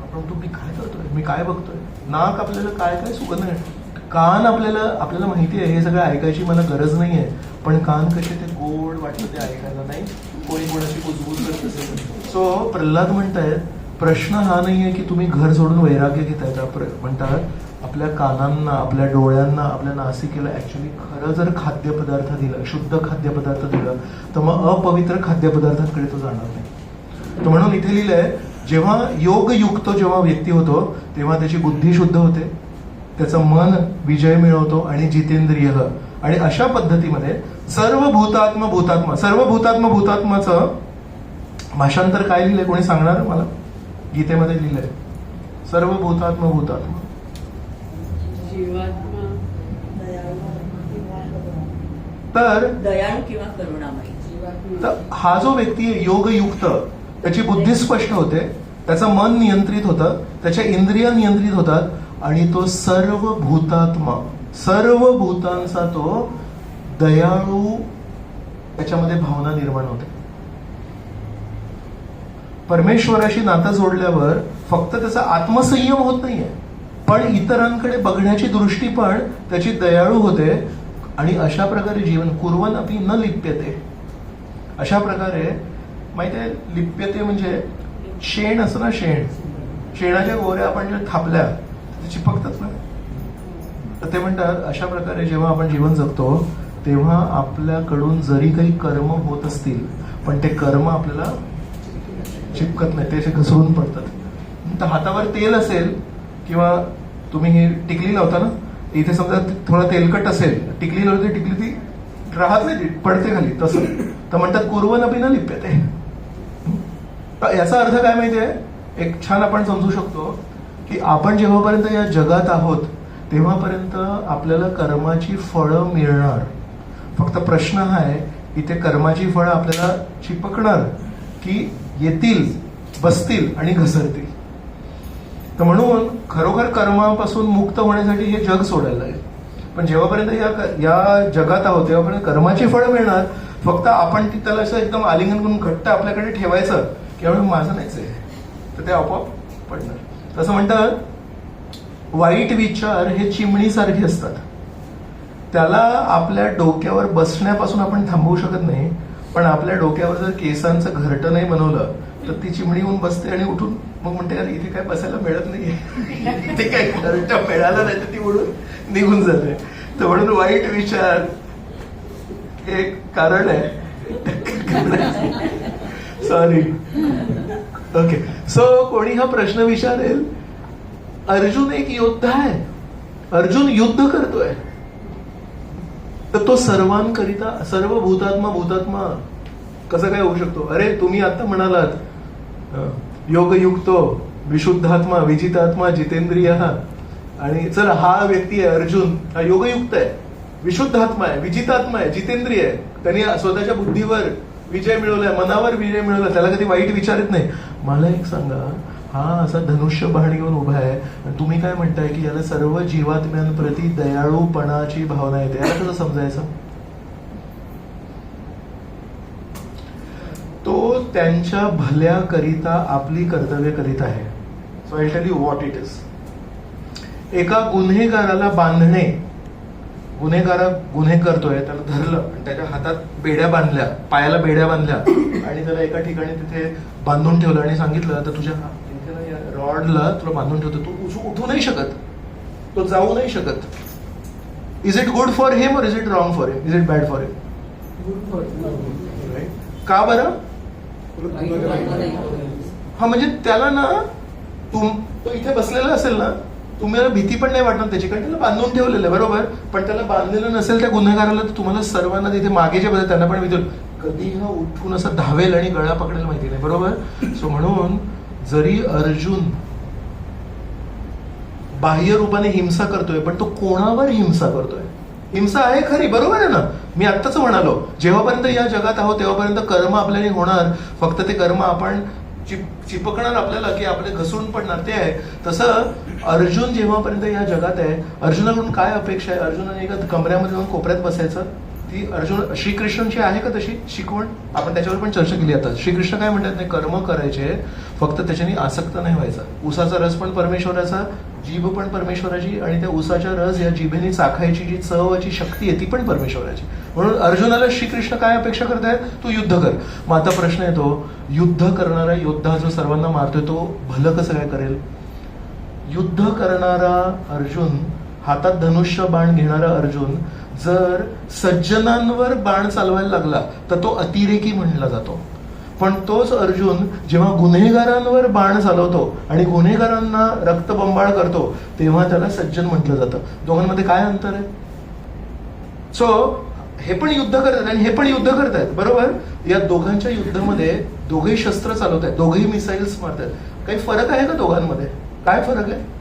आपण मी काय करतोय, मी काय बघतोय. नाक आपल्याला काय काय सुगंध आहे. कान आपल्याला माहिती आहे हे सगळं ऐकायची मला गरज नाहीये, पण कान कसे ते गोड वाटतं ते ऐकायला नाही, कोणी कोणाची कुजबूज करत असेल. सो प्रल्हाद म्हणतायत प्रश्न हा नाहीये की तुम्ही घर सोडून वैराग्य घेताय का. म्हणतात आपल्या कानांना, आपल्या डोळ्यांना, आपल्या नासिकेला ऍक्च्युली खरं जर खाद्यपदार्थ दिला, शुद्ध खाद्यपदार्थ दिला, तर मग अपवित्र खाद्यपदार्थांकडे तो जाणार नाही. तर म्हणून इथे लिहिलंय जेव्हा योगयुक्त जेव्हा व्यक्ती होतो तेव्हा त्याची बुद्धी शुद्ध होते, त्याचं मन विजय मिळवतो आणि जितेंद्रिय. आणि अशा पद्धतीमध्ये सर्व भूतात्म भूतात्मा, सर्व भूतात्म भूतात्माचं भाषांतर काय लिहिलंय कोणी सांगणार मला. गीतेमध्ये लिहिलंय सर्व भूतात्म भूतात्मा, तर दयाळू किंवा करुणामयी. तर हा जो व्यक्ती आहे योगयुक्त, त्याची बुद्धी स्पष्ट होते, त्याचं मन नियंत्रित होतं, त्याच्या इंद्रिय नियंत्रित होतात आणि तो सर्व भूतात्मा, सर्व भूतांचा तो दयाळू, त्याच्यामध्ये भावना निर्माण होते. परमेश्वराशी नातं जोडल्यावर फक्त त्याचा आत्मसंयम होत नाहीये, पण इतरांकडे बघण्याची दृष्टी पण त्याची दयाळू होते. आणि अशा प्रकारे जीवन कुर्वन् अपि न लिप्यते. अशा प्रकारे माहितीये, लिप्यते म्हणजे शेण असं ना, शेणाच्या गोऱ्या आपण जे थापल्या ते चिपकतात ना, तर ते म्हणतात अशा प्रकारे जेव्हा आपण जीवन जगतो तेव्हा आपल्याकडून जरी काही कर्म होत असतील पण ते कर्म आपल्याला चिपकत नाही, ते असे घसरून पडतात. तर हातावर तेल असेल किंवा तुम्ही ही टिकली लावता ना, इथे समजा थोडं तेलकट असेल, टिकली लावली, टिकली ती राहत नाही, ती पडते खाली. तसं तर म्हणतात कुर्वन् अपि न लिप्यते. याचा अर्थ काय माहितीये, एक छान आपण समजू शकतो की आपण जेव्हापर्यंत या जगात आहोत तेव्हापर्यंत आपल्याला कर्माची फळं मिळणार. फक्त प्रश्न हा आहे, इथे कर्माची फळं आपल्याला चिपकणार की येतील, बसतील आणि घसरतील. तर म्हणून खरोखर कर्मापासून मुक्त होण्यासाठी हे जग सोडायला लागेल. पण जेव्हापर्यंत या जगात आहोत तेव्हापर्यंत कर्माची फळं मिळणार. फक्त आपण ती त्याला असं एकदम आलिंगन करून घट्ट आपल्याकडे ठेवायचं की माझं नाहीच आहे, तर ते आपोआप पडणार. तसं म्हणतात, वाईट विचार हे चिमणीसारखे असतात, त्याला आपल्या डोक्यावर बसण्यापासून आपण थांबवू शकत नाही. पण आपल्या डोक्यावर जर केसांचं घरटं नाही बनवलं तर ती चिमणी येऊन बसते आणि उठून मग म्हणते, अरे इथे काय बसायला मिळत नाहीये, ते काय घरटं मिळालं नाही तर ती उडून निघून जाते. तर म्हणून वाईट विचार हे कारण आहे. सॉरी. ओके, सो कोणी हा प्रश्न विचारेल, अर्जुन एक योद्धा आहे, अर्जुन युद्ध करतोय, तर तो सर्वांकरिता सर्व भूतात्मा कसं काय होऊ शकतो? अरे तुम्ही आता म्हणालात योगयुक्तो विशुद्धात्मा विजितात्मा जितेंद्रिय, आणि चला हा व्यक्ती आहे अर्जुन, हा योगयुक्त आहे, विशुद्धात्मा आहे, विजितात्मा आहे, जितेंद्रिय आहे, त्यांनी स्वतःच्या बुद्धीवर विजय मिळवलाय, मनावर विजय मिळवला, त्याला कधी वाईट विचार येत नाही. मला एक सांगा, हा असा धनुष्य बाण घेऊन उभा आहे आणि तुम्ही काय म्हणताय की याला सर्व जीवात्म्यांप्रती दयाळूपणाची भावना येते, याला कसं समजायचं? तो त्यांच्या भल्याकरिता आपली कर्तव्य करीत आहे. So I tell you what it is. एका गुन्हेगाराला बांधणे, गुन्हे करतोय, त्याला धरलं आणि त्याच्या हातात बेड्या बांधल्या, पायाला बेड्या बांधल्या आणि त्याला एका ठिकाणी तिथे बांधून ठेवलं आणि सांगितलं, तर तुझ्या रॉडला तुला बांधून ठेवतो, तू उठू नाही शकत, तो जाऊ नाही शकत. Is it good for him or is it wrong for him? Is it bad for him? का बरं? हा, म्हणजे त्याला ना, तो इथे बसलेला असेल ना, तुम्हाला भीती पण नाही वाटणार त्याची, कारण त्याला बांधून ठेवलेलं आहे, बरोबर. पण त्याला बांधलेलं नसेल त्या गुन्हेगाराला, तर तुम्हाला सर्वांना तिथे मागेच्या बद्दल त्यांना पण विचार, कधी हा उठून असं धावेल आणि गळा पकडेल माहिती नाही, बरोबर. सो म्हणून जरी अर्जुन बाह्य रूपाने हिंसा करतोय पण तो कोणावर हिंसा करतोय? हिंसा आहे खरी, बरोबर आहे ना. मी आत्ताच म्हणालो, जेव्हापर्यंत या जगात आहोत तेव्हापर्यंत कर्म आपल्याला होणार, फक्त ते कर्म आपण चिपकणार आपल्याला की आपले घसरून पडणार, ते आहे. तसं अर्जुन जेव्हापर्यंत या जगात आहे, अर्जुनाकडून काय अपेक्षा आहे? अर्जुनाने एका कमऱ्यामध्ये जाऊन कोपऱ्यात बसायचं, ती अर्जुन श्रीकृष्णांची आहे का तशी शिकवण? आपण त्याच्यावर पण चर्चा केली. आता श्रीकृष्ण काय म्हणतात, नाही कर्म करायचे, फक्त त्याच्याने आसक्त नाही व्हायचा. उसाचा रस पण परमेश्वराचा, जीभ पण परमेश्वराची, आणि त्या उसाच्या रस या जिभेने चाखायची जी चवाची शक्ती आहे ती पण परमेश्वराची. म्हणून अर्जुनाला श्रीकृष्ण काय अपेक्षा करतायत, तू युद्ध कर. मग आता प्रश्न येतो, युद्ध करणारा योद्धा जो सर्वांना मारतोय तो भलं कसं काय करेल? युद्ध करणारा अर्जुन, हातात धनुष्य बाण घेणारा अर्जुन जर सज्जनांवर बाण चालवायला लागला तर तो अतिरेकी म्हणला जातो. पण तोच अर्जुन जेव्हा गुन्हेगारांवर बाण चालवतो आणि गुन्हेगारांना रक्तबंबाळ करतो तेव्हा त्याला सज्जन म्हटलं जातं. दोघांमध्ये काय अंतर आहे? सो हे पण युद्ध करतात आणि हे पण युद्ध करतायत, बरोबर. या दोघांच्या युद्धामध्ये दोघेही शस्त्र चालवत आहेत, दोघेही मिसाईल्स मारतात. काही फरक आहे का दोघांमध्ये? काय फरक आहे?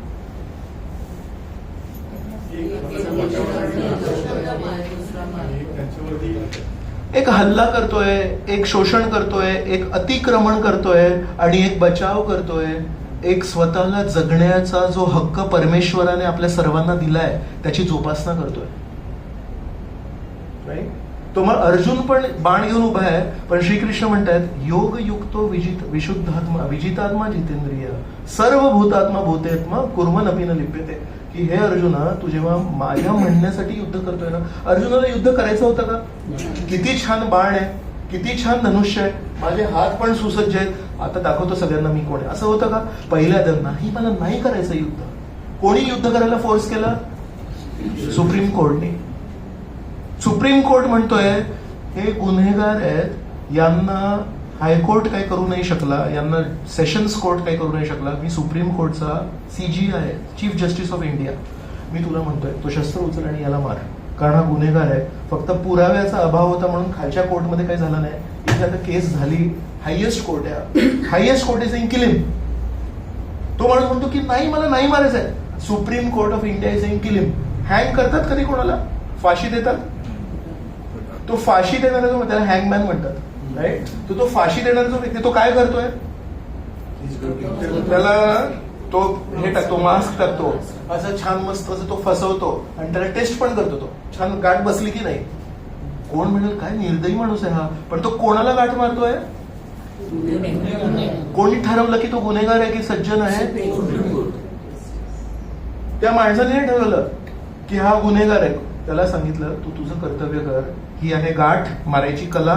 एक हल्ला करतोय, एक शोषण करतोय, एक अतिक्रमण करतोय आणि एक बचाव करतोय, एक स्वतःला जगण्याचा जो हक्क परमेश्वराने आपल्या सर्वांना दिलाय त्याची जोपासना करतोय. राईट? तो मग अर्जुन पण बाण घेऊन उभा आहे, पण श्रीकृष्ण म्हणतात योग युक्तो विशुद्धात्मा विजितात्मा जितेंद्रिय सर्व भूतात्मा भूतेत्मा कुर्मन अपि न लिप्यते. की हे अर्जुना, तू जेव्हा माझ्या म्हणण्यासाठी युद्ध करतोय ना, अर्जुनाला युद्ध करायचं होतं का? किती छान बाण आहे, किती छान धनुष्य आहे, माझे हात पण सुसज्ज आहेत, आता दाखवतो सगळ्यांना मी कोण आहे, असं होतं का? पहिल्या नाही, मला नाही करायचं युद्ध. कोणी युद्ध करायला फोर्स केला? सुप्रीम कोर्टने. सुप्रीम कोर्ट म्हणतोय हे गुन्हेगार आहेत, यांना हायकोर्ट काही करू नाही शकला, यांना सेशन्स कोर्ट काही करू नाही शकला, मी सुप्रीम कोर्टचा CG आहे, चीफ जस्टिस ऑफ इंडिया, मी तुला म्हणतोय तो शस्त्र उचल आणि याला मार, कारण हा गुन्हेगार आहे. फक्त पुराव्याचा अभाव होता म्हणून खालच्या कोर्टमध्ये काही झालं नाही, इथे आता केस झाली, हायएस्ट कोर्ट आहे, highest court is in kill him. तो माणूस म्हणतो की नाही, मला नाही मारायचं आहे. Supreme court of India is in kill him. Hang करतात कधी कोणाला? फाशी देतात. तो फाशी देणारा जो, त्याला हँगमॅन म्हणतात, राईट? तो फाशी देणारा जो व्यक्ती, तो काय करतोय? त्याला तो हे टाकतो, मास्क टाकतो, असं छान मस्त असं तो फसवतो आणि त्याला टेस्ट पण करतो, तो छान गाठ बसली की नाही. कोण म्हणेल काय निर्दयी माणूस आहे हा, पण तो कोणाला गाठ मारतोय? कोणी ठरवलं की तो गुन्हेगार आहे की सज्जन आहे? त्या माणसाने ठरवलं की हा गुन्हेगार आहे. त्याला सांगितलं तू तुझं कर्तव्य कर, ही आहे गाठ मारायची कला,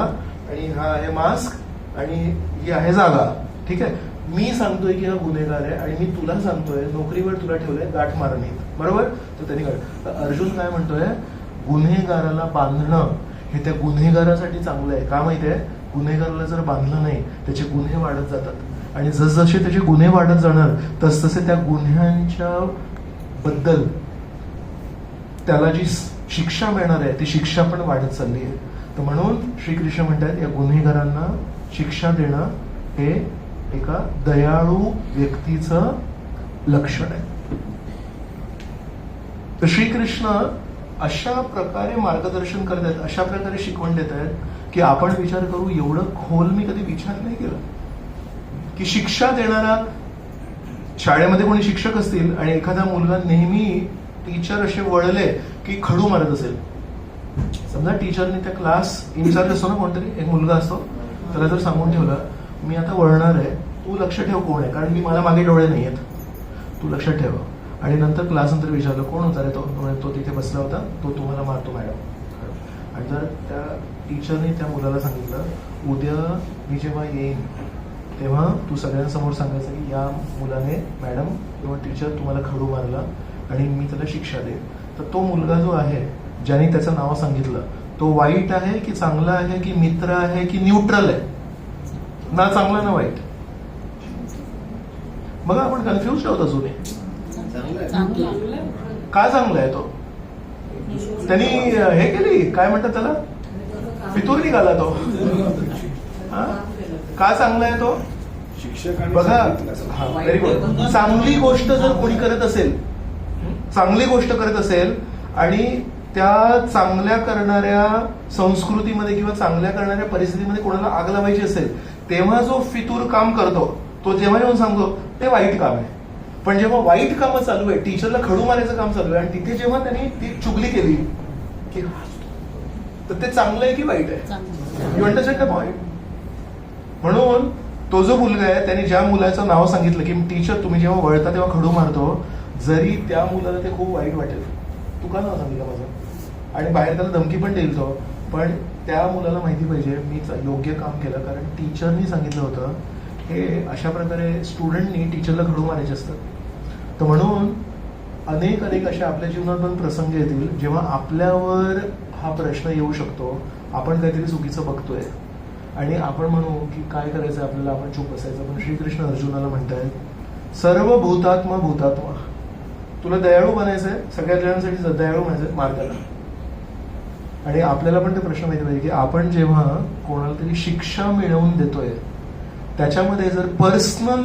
आणि हा आहे मास्क, आणि ही आहे जागा. ठीक आहे, मी सांगतोय की हा गुन्हेगार आहे आणि मी तुला सांगतोय नोकरीवर तुला ठेवलंय गाठ मारणे, बरोबर? तर त्यांनी तर अर्जुन काय म्हणतोय, गुन्हेगाराला बांधणं हे त्या गुन्हेगारासाठी चांगलं आहे. का माहितीये? गुन्हेगाराला जर बांधलं नाही त्याचे गुन्हे वाढत जातात, आणि जसजसे त्याचे गुन्हे वाढत जाणार तसतसे त्या गुन्ह्यांच्या बद्दल त्याला जी शिक्षा मिळणार आहे ती शिक्षा पण वाढत चालली आहे. तर म्हणून श्रीकृष्ण म्हणतात या गुन्हेगारांना शिक्षा देणं हे एका दयाळू व्यक्तीचं लक्षण आहे. तर श्रीकृष्ण अशा प्रकारे मार्गदर्शन करत आहेत, अशा प्रकारे शिकवण देत आहेत की आपण विचार करू, एवढं खोल मी कधी विचार नाही केला की शिक्षा देणारा, शाळेमध्ये कोणी शिक्षक असतील आणि एखादा मुलगा नेहमी टीचर असे वळले की खडू मारत असेल. समजा टीचरने त्या क्लास इन्चार्ज असतो ना, कोणतरी एक मुलगा असतो, त्याला जर सांगून ठेवलं मी आता वळणार आहे, तू लक्ष ठेव कोण आहे, कारण मी मला मागे डोळे नाही आहेत, तू लक्ष ठेव. आणि नंतर क्लास नंतर विचारलं कोण होता रे तो, तो तिथे बसला होता, तो तुम्हाला मारतो मॅडम. आणि जर त्या टीचरने त्या मुलाला सांगितलं उद्या मी जेव्हा येईन तेव्हा तू सगळ्यांसमोर सांगायचं की या मुलाने मॅडम किंवा टीचर तुम्हाला खडू मारला आणि मी त्याला शिक्षा देईन. तर तो मुलगा जो आहे ज्याने त्याचं नाव सांगितलं तो वाईट आहे की चांगला आहे की मित्र आहे की न्यूट्रल आहे? ना चांगला ना वाईट. बघा आपण कन्फ्युज होत अजून. का चांगला आहे तो? त्यांनी हे केली, काय म्हणतात त्याला, फितूर निघाला तो. का चांगला आहे तो? बघा, व्हेरी गुड. चांगली गोष्ट जर कोणी करत असेल, चांगली गोष्ट करत असेल आणि त्या चांगल्या करणाऱ्या संस्कृतीमध्ये किंवा चांगल्या करणाऱ्या परिस्थितीमध्ये कोणाला आग लावायची असेल, तेव्हा जो फितूर काम करतो तो जेव्हा येऊन सांगतो ते वाईट काम आहे. पण जेव्हा वाईट कामं चालू आहे, टीचरला खडू मारायचं काम चालू आहे आणि तिथे जेव्हा त्यांनी ती चुगली केली की तर ते चांगलं आहे की वाईट आहे? You understand the point? म्हणून तो जो मुलगा आहे त्याने ज्या मुलाचं नाव सांगितलं की टीचर तुम्ही जेव्हा वळता तेव्हा खडू मारतो, जरी त्या मुलाला ते खूप वाईट वाटेल, तू का नाव सांगितलं माझं, आणि बाहेर त्याला धमकी पण देईल तो, पण त्या मुलाला माहिती पाहिजे मी योग्य काम केलं, कारण टीचरनी सांगितलं होतं हे अशा प्रकारे स्टुडंटनी टीचरला खडू मारायचे असतात. तर म्हणून अनेक अशा आपल्या जीवनात पण प्रसंग येतील जेव्हा आपल्यावर हा प्रश्न येऊ शकतो, आपण काहीतरी चुकीचं बघतोय आणि आपण म्हणू की काय करायचं आपल्याला, आपण चूप बसायचं. पण श्रीकृष्ण अर्जुनाला म्हणतायत सर्व भूतात्मा भूतात्मा, तुला दयाळू बनायचंय, सगळ्या जणांसाठी दयाळू बनायचंय, मार त्याला. आणि आपल्याला पण ते प्रश्न माहिती पाहिजे की आपण जेव्हा कोणाला तरी शिक्षा मिळवून देतोय त्याच्यामध्ये जर पर्सनल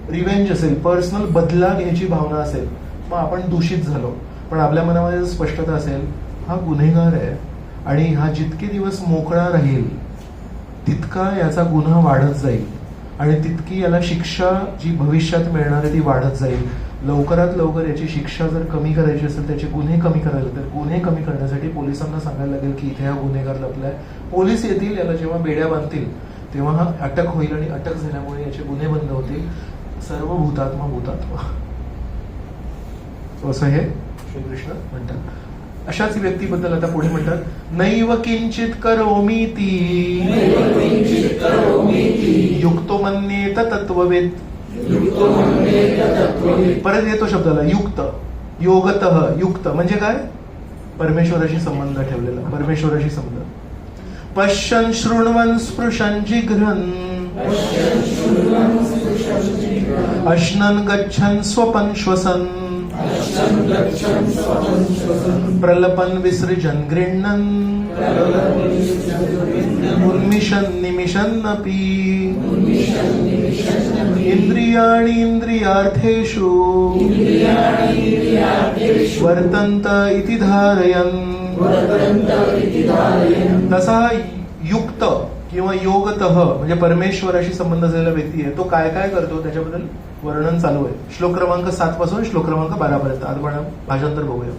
रिव्हेंज असेल, पर्सनल बदला घ्यायची भावना असेल, मग आपण दूषित झालो. पण आपल्या मनामध्ये जर स्पष्टता असेल हा गुन्हेगार आहे, आणि हा जितके दिवस मोकळा राहील तितका याचा गुन्हा वाढत जाईल आणि तितकी याला शिक्षा जी भविष्यात मिळणार आहे ती वाढत जाईल. लवकरात लवकर याची शिक्षा जर कमी करायची असेल, त्याचे गुन्हे कमी करायचे तर गुन्हे कमी करण्यासाठी पोलिसांना सांगायला लागेल की इथे हा गुन्हेगार लपलाय. पोलीस येतील, याला जेव्हा बेड्या बांधतील तेव्हा हा अटक होईल आणि अटक झाल्यामुळे याचे गुन्हे बंद होतील. सर्व भूतात्मा भूतात्मा असं हे श्रीकृष्ण म्हणतात. अशाच व्यक्तीबद्दल आता पुढे म्हणतात, नैव किंचित करोमीति युक्तो मन्येत तत्ववेद. परत येतो शब्दाला युक्त, योगतः युक्त म्हणजे काय? परमेश्वराशी संबंध ठेवलेला, परमेश्वराशी संबंध. पश्यन् शृण्वन् स्पृशन् जिघ्रन् अश्नन् गच्छन् स्वपन् श्वसन् प्रलपन् विसृजन् गृह्णन् उन्मिषन् निमिषन्नपि इंद्रियाणि इंद्रियार्थेषु वर्तन्त इति धारयन्. तसा युक्त किंवा योगतः म्हणजे परमेश्वराशी संबंध असलेला व्यक्ती आहे. तो काय काय करतो त्याच्याबद्दल वर्णन चालू आहे. श्लोक क्रमांक 7 पासून श्लोक क्रमांक 12 पर्यंत. आपण भाषांतर बघूया.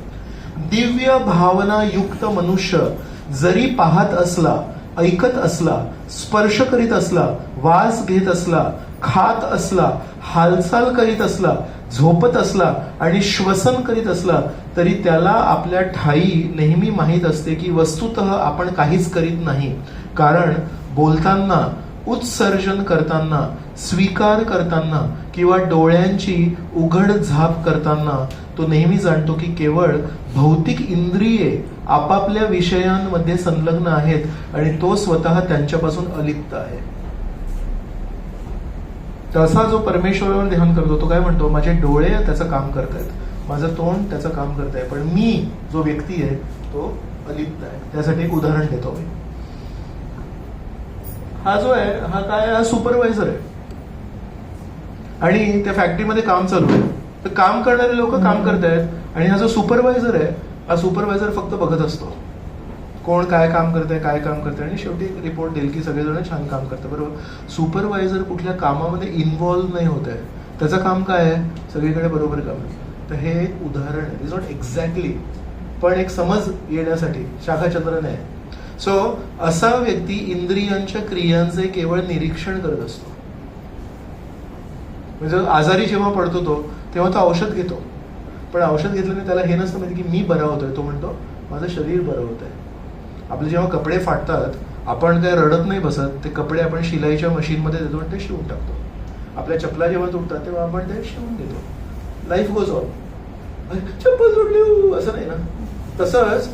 दिव्य भावना युक्त मनुष्य जरी पाहत असला, ऐकत असला, स्पर्श करीत असला, वास घेत असला, खात असला, हालचाल करीत असला, झोपत असला आणि श्वसन करीत असला तरी त्याला आपल्या ठाई नेहमी माहीत असते की वस्तुतः आपण काहीच करीत नाही. कारण बोलताना, उत्सर्जन करताना, स्वीकार करताना किंवा डोळ्यांची उघड झाप करताना तो नेहमी जाणतो की केवळ भौतिक इंद्रिये आपापल्या विषयांमध्ये संलग्न आहेत आणि तो स्वतः त्यांच्यापासून अलिप्त आहे. तसा जो परमेश्वरावर ध्यान करतो तो काय म्हणतो, माझे डोळे त्याचं काम करतायत, माझं तोंड त्याचं काम करत आहे, पण मी जो व्यक्ती आहे तो अलिप्त आहे. त्यासाठी एक उदाहरण देतो मी. हा जो आहे हा काय, हा सुपरवायझर आहे आणि त्या फॅक्टरीमध्ये काम चालू आहे. तर काम करणारे लोक काम करतायत आणि हा जो सुपरवायझर आहे हा सुपरवायझर फक्त बघत असतो कोण काय काम करतंय, काय काम करतंय आणि शेवटी रिपोर्ट देईल की सगळेजण छान काम करतात. बरोबर. सुपरवायझर कुठल्या कामामध्ये इन्व्हॉल्व्ह नाही होत आहे. त्याचं काम काय आहे, सगळीकडे बरोबर काम आहे. तर हे एक उदाहरण आहे. इज नॉट एक्झॅक्टली, पण एक समज येण्यासाठी शाखाचंद्र नाही. सो असा व्यक्ती इंद्रियांच्या क्रियांचे केवळ निरीक्षण करत असतो. म्हणजे आजारी जेव्हा पडतो तो तेव्हा तो औषध घेतो, पण औषध घेतल्याने त्याला हे नसतं माहिती की मी बरा होतोय. तो म्हणतो माझं शरीर बरं होत आहे. आपले जेव्हा कपडे फाटतात आपण काय रडत नाही बसत, ते कपडे आपण शिलाईच्या मशीनमध्ये देतो आणि ते शिवून टाकतो. आपल्या चपला जेव्हा तुटतात तेव्हा आपण ते शिवून देतो. Life goes on. चप्पल तुटली असं नाही ना. तसंच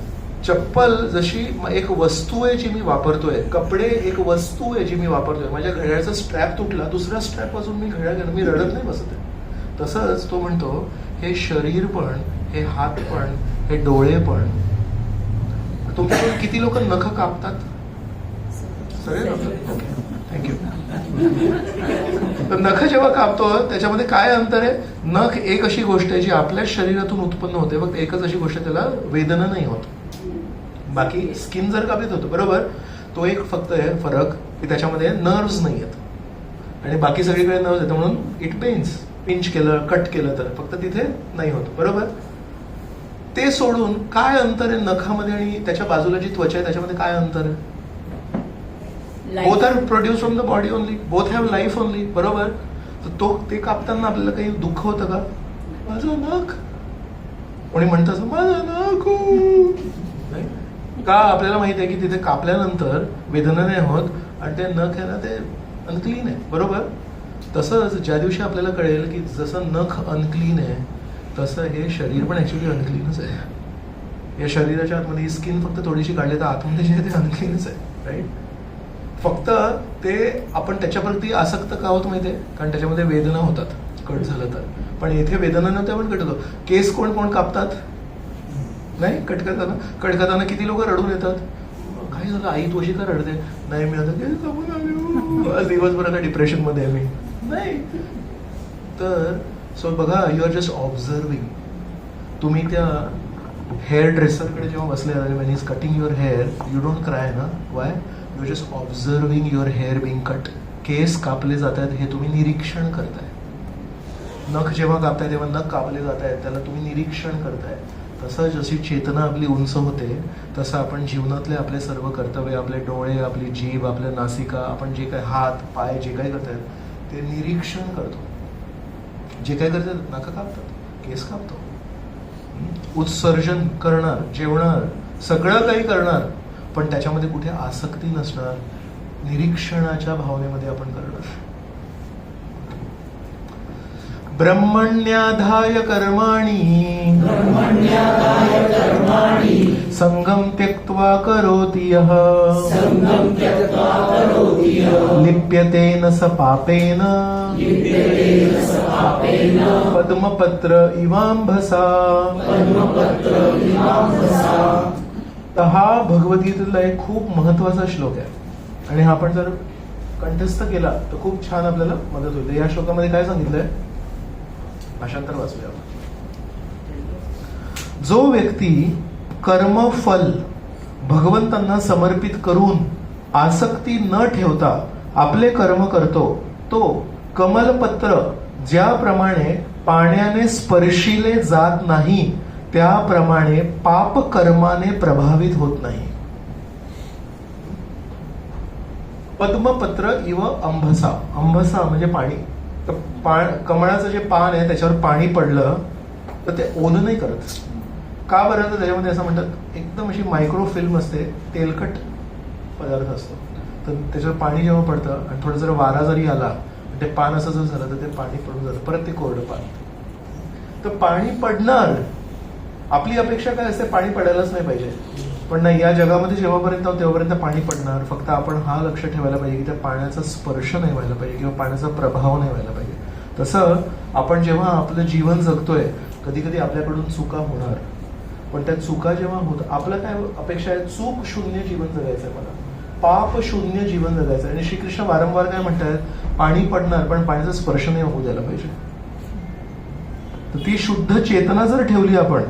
चप्पल जशी एक वस्तू आहे जी मी वापरतोय, कपडे एक वस्तू आहे जी मी वापरतोय. माझ्या घड्याळाचा स्ट्रॅप तुटला, दुसरा स्ट्रॅप वाजून मी घड्याळ घेणं, मी रडत नाही बसत आहे. तसंच तो म्हणतो हे शरीर पण, हे हात पण, हे डोळे पण. तुमच्याकडून किती लोक नख कापतात? सगळे कापतात. थँक्यू. तर नख जेव्हा कापतो त्याच्यामध्ये काय अंतर आहे? नख एक अशी गोष्ट आहे जी आपल्या शरीरातून उत्पन्न होते, फक्त एकच अशी गोष्ट त्याला वेदना नाही होत. बाकी स्किन जर कापत होतं बरोबर, तो एक फक्त आहे फरक की त्याच्यामध्ये नर्व्स नाही आहेत आणि बाकी सगळीकडे नर्व्स येतं म्हणून इट पेन्स. पिंच केलं, कट केलं तर फक्त तिथे नाही होत. बरोबर. ते सोडून काय अंतर आहे नखामध्ये आणि त्याच्या बाजूला जी त्वचा आहे त्याच्यामध्ये काय अंतर आहे? Both are produce from the body only, both have life only. बरोबर. तर तो ते कापताना आपल्याला काही दुःख होतं का? माझं नख, कोणी म्हणतं माझं नख नाही का? आपल्याला माहित आहे की तिथे कापल्यानंतर वेदना नाही होत आणि ते नख आहे ना ते अनक्लीन आहे. बरोबर. तसंच ज्या दिवशी आपल्याला कळेल की जसं नख अनक्लीन आहे तसं हे शरीर पण ऍक्च्युली अनक्लीनच आहे. या शरीराच्या आतमध्ये ही स्किन फक्त थोडीशी काढली तर आतमध्ये जे आहे ते अनक्लीनच आहे. राईट. फक्त ते आपण त्याच्यावरती आसक्त का होत माहितीये, कारण त्याच्यामध्ये वेदना होतात कट झालं तर. पण इथे वेदना नव्हत्या पण कट होतो. केस कोण कोण कापतात? नाही. कट करताना किती लोक रडून येतात. काय झालं आई तू अशी का रडते? नाही मी आता केस कापून आलो, आज दिवसभर आता डिप्रेशन मध्ये आहे मी. नाही. तर सो बघा, यू आर जस्ट ऑब्झर्विंग. तुम्ही त्या हेअर ड्रेसरकडे जेव्हा बसले when is cutting your hair, you don't cry ना. Why? You just observing your hair being cut. केस कापले जात आहेत हे तुम्ही निरीक्षण करताय. नख जेव्हा कापताय तेव्हा नख कापले जात आहेत, त्याला तुम्ही निरीक्षण करताय. तसं जशी चेतना आपली उंच होते तसं आपण जीवनातले आपले सर्व कर्तव्य, आपले डोळे, आपली जीभ, आपल्या नासिका, आपण जे काही हात पाय जे काही करतायत ते निरीक्षण करतो. जे काही करतात, नाका कापतात, केस कापतो, उत्सर्जन करणार, जेवणार, सगळं काही करणार, पण त्याच्यामध्ये कुठे आसक्ती नसणार. निरीक्षणाच्या भावनेमध्ये आपण करणार. ब्रह्मण्याधाय कर्माणि संगम त्यक्त्वा करोति यः लिप्यते न स पापेन पद्मपत्र इवांभसा. तर हा भगवद्गीतेतला एक खूप महत्वाचा श्लोक आहे आणि हा आपण जर कंठस्थ केला तर खूप छान आपल्याला मदत होते. या श्लोकामध्ये काय सांगितलंय? भाषांतर वाचूया. जो व्यक्ती कर्मफल भगवंतांना समर्पित करून आसक्ती न ठेवता आपले कर्म करतो, तो कमलपत्र ज्याप्रमाणे पाण्याने स्पर्शिले जात नाही त्याप्रमाणे पाप कर्माने प्रभावित होत नाही. पद्मपत्र इव अंभसा. अंभसा म्हणजे पाणी. तर कमळाचं जे पान आहे त्याच्यावर पाणी पडलं तर ते ओलं नाही करत. का बरं? तर त्याच्यामध्ये असं म्हणतात एकदम अशी मायक्रो फिल्म असते, तेलकट पदार्थ असतो. तर त्याच्यावर पाणी जेव्हा पडतं आणि थोडं जर वारा जरी आला ते पान असं जर झालं तर ते पाणी पडून जातं, परत ते कोरडं पान. तर पाणी पडणार. आपली अपेक्षा काय असते? पाणी पडायलाच नाही पाहिजे. पण नाही, या जगामध्ये जेव्हापर्यंत तेव्हापर्यंत पाणी पडणार. फक्त आपण हा लक्ष ठेवायला पाहिजे की त्या पाण्याचा स्पर्श नाही व्हायला पाहिजे किंवा पाण्याचा प्रभाव नाही व्हायला पाहिजे. तसं आपण जेव्हा आपलं जीवन जगतोय, कधी कधी आपल्याकडून चुका होणार, पण त्या चुका जेव्हा होत, आपलं काय अपेक्षा आहे? चूक शून्य जीवन जगायचंय मला, पाप शून्य जीवन जगायचं. आणि श्रीकृष्ण वारंवार काय म्हणतात? पाणी पडणार पण पाण्याचा स्पर्श नाही होऊ द्यायला पाहिजे. तर ती शुद्ध चेतना जर ठेवली आपण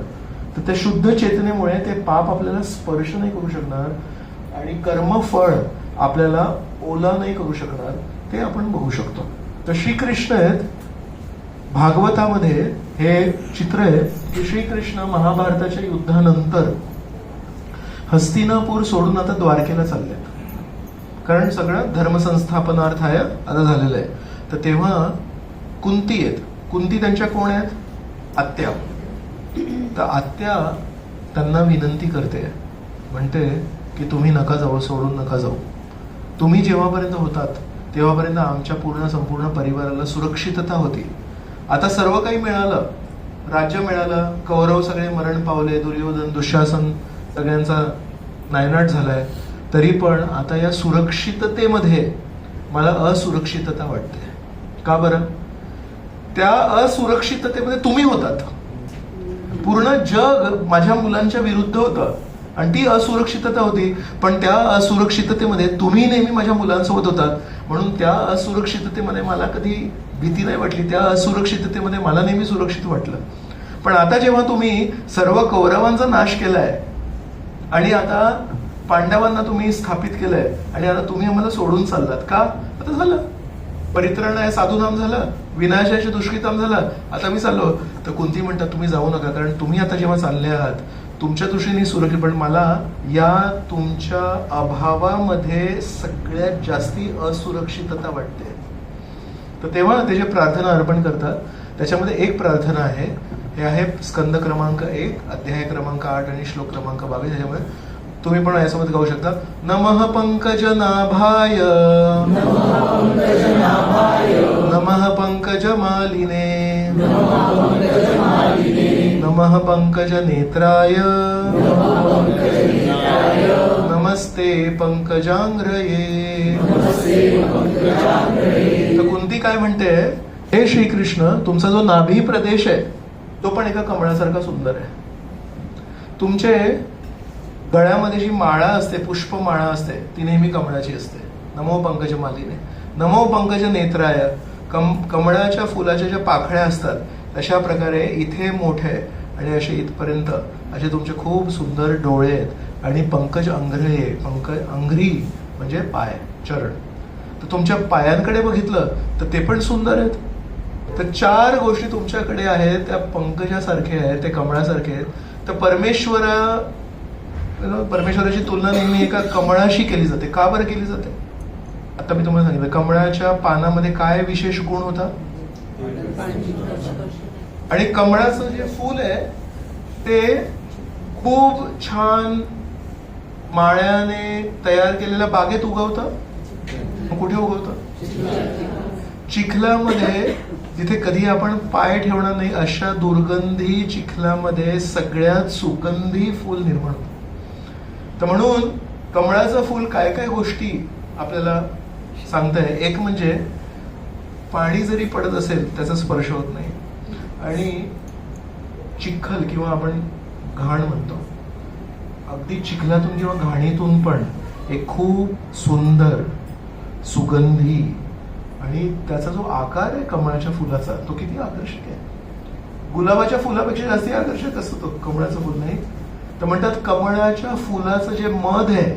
तर त्या शुद्ध चेतनेमुळे ते पाप आपल्याला स्पर्श नाही करू शकणार आणि कर्मफळ आपल्याला ओला नाही करू शकणार. ते आपण बघू शकतो. तर श्रीकृष्ण आहेत भागवतामध्ये हे चित्र आहे की श्रीकृष्ण महाभारताच्या युद्धानंतर हस्तिनापूर सोडून आता द्वारकेला चालले, कारण सगळं धर्मसंस्थापनार्थ आता झालेलं आहे. तर तेव्हा कुंती आहेत. कुंती त्यांच्या कोण आहेत? आत्या. तर आत्या त्यांना विनंती करते, म्हणते की तुम्ही नका जाऊ, सोडून नका जाऊ. तुम्ही जेव्हापर्यंत होतात तेव्हापर्यंत आमच्या संपूर्ण परिवाराला सुरक्षितता होती. आता सर्व काही मिळालं, राज्य मिळालं, कौरव सगळे मरण पावले, दुर्योधन दुःशासन सगळ्यांचा नायनाट झालाय, तरी पण आता या सुरक्षिततेमध्ये मला असुरक्षितता वाटते. का बरं? त्या असुरक्षिततेमध्ये तुम्ही होतात. पूर्ण जग माझ्या मुलांच्या विरुद्ध होतं आणि ती असुरक्षितता होती. पण त्या असुरक्षिततेमध्ये तुम्ही नेहमी माझ्या मुलांसोबत होतात, म्हणून त्या असुरक्षिततेमध्ये मला कधी भीती नाही वाटली. त्या असुरक्षिततेमध्ये मला नेहमी सुरक्षित वाटलं. पण आता जेव्हा तुम्ही सर्व कौरवांचा नाश केलाय आणि आता पांडवांना तुम्ही स्थापित केलंय आणि आता तुम्ही आम्हाला सोडून चाललात का? आता झालं, परित्राणाय साधूनाम झालं, विनाशाचे दुष्कृताम झालं, आता मी चाललो. तर कुंती म्हणतात तुम्ही जाऊ नका, कारण तुम्ही आता जेव्हा चालले आहात तुमच्या दृष्टीने सुरक्षित, पण मला या तुमच्या अभावामध्ये सगळ्यात जास्ती असुरक्षितता वाटते. तर तेव्हा ते जे प्रार्थना अर्पण करतात त्याच्यामध्ये एक प्रार्थना आहे, हे आहे स्कंद क्रमांक 1 अध्याय क्रमांक 8 आणि श्लोक क्रमांक 22. त्याच्यामुळे तुम्ही पण यासोबत गाऊ शकता. नमः पंकजनाभाय नमः पंकजमालिने नमः पंकजनेत्राय नमस्ते पंकजांग्रये. तर कुंती काय म्हणते? हे श्रीकृष्ण, तुमचा जो नाभी प्रदेश आहे तो पण एका कमळासारखा सुंदर आहे. तुमचे गळ्यामध्ये जी माळा असते, पुष्पमाळा असते, ती नेहमी कमळाची असते. नमो पंकज मालिने. नमो पंकज नेत्राय. कमळाच्या फुलाच्या ज्या पाकळ्या असतात तशा प्रकारे इथे मोठे आणि असे इथपर्यंत असे तुमचे खूप सुंदर डोळे आहेत आणि पंकज अंघ्री म्हणजे पाय, चरण. तर तुमच्या पायांकडे बघितलं तर ते पण सुंदर आहेत. तर 4 गोष्टी तुमच्याकडे आहेत त्या पंकजासारखे आहेत, ते कमळासारखे आहेत. तर परमेश्वराची तुलना नेहमी एका कमळाशी केली जाते. का बरं केली जाते? आता मी तुम्हाला सांगितलं, कमळाच्या पानामध्ये काय विशेष गुण होता? आणि कमळाचं जे फूल आहे ते खूप छान माळ्याने तयार केलेल्या बागेत उगवतं. कुठे उगवतं? चिखलामध्ये, जिथे कधी आपण पाय ठेवणार नाही अशा दुर्गंधी चिखलामध्ये सगळ्यात सुगंधी फूल निर्माण होतं. तर म्हणून कमळाचं फूल काय काय गोष्टी आपल्याला सांगतंय. एक म्हणजे पाणी जरी पडत असेल त्याचा स्पर्श होत नाही. आणि चिखल किंवा आपण घाण म्हणतो, अगदी चिखलातून किंवा घाणीतून पण एक खूप सुंदर सुगंधी, आणि त्याचा जो आकार आहे कमळाच्या फुलाचा तो किती आकर्षक आहे. गुलाबाच्या फुलापेक्षा जास्ती आकर्षक असतो तो कमळाचं फुल, नाही? तर म्हणतात कमळाच्या फुलाचं जे मध आहे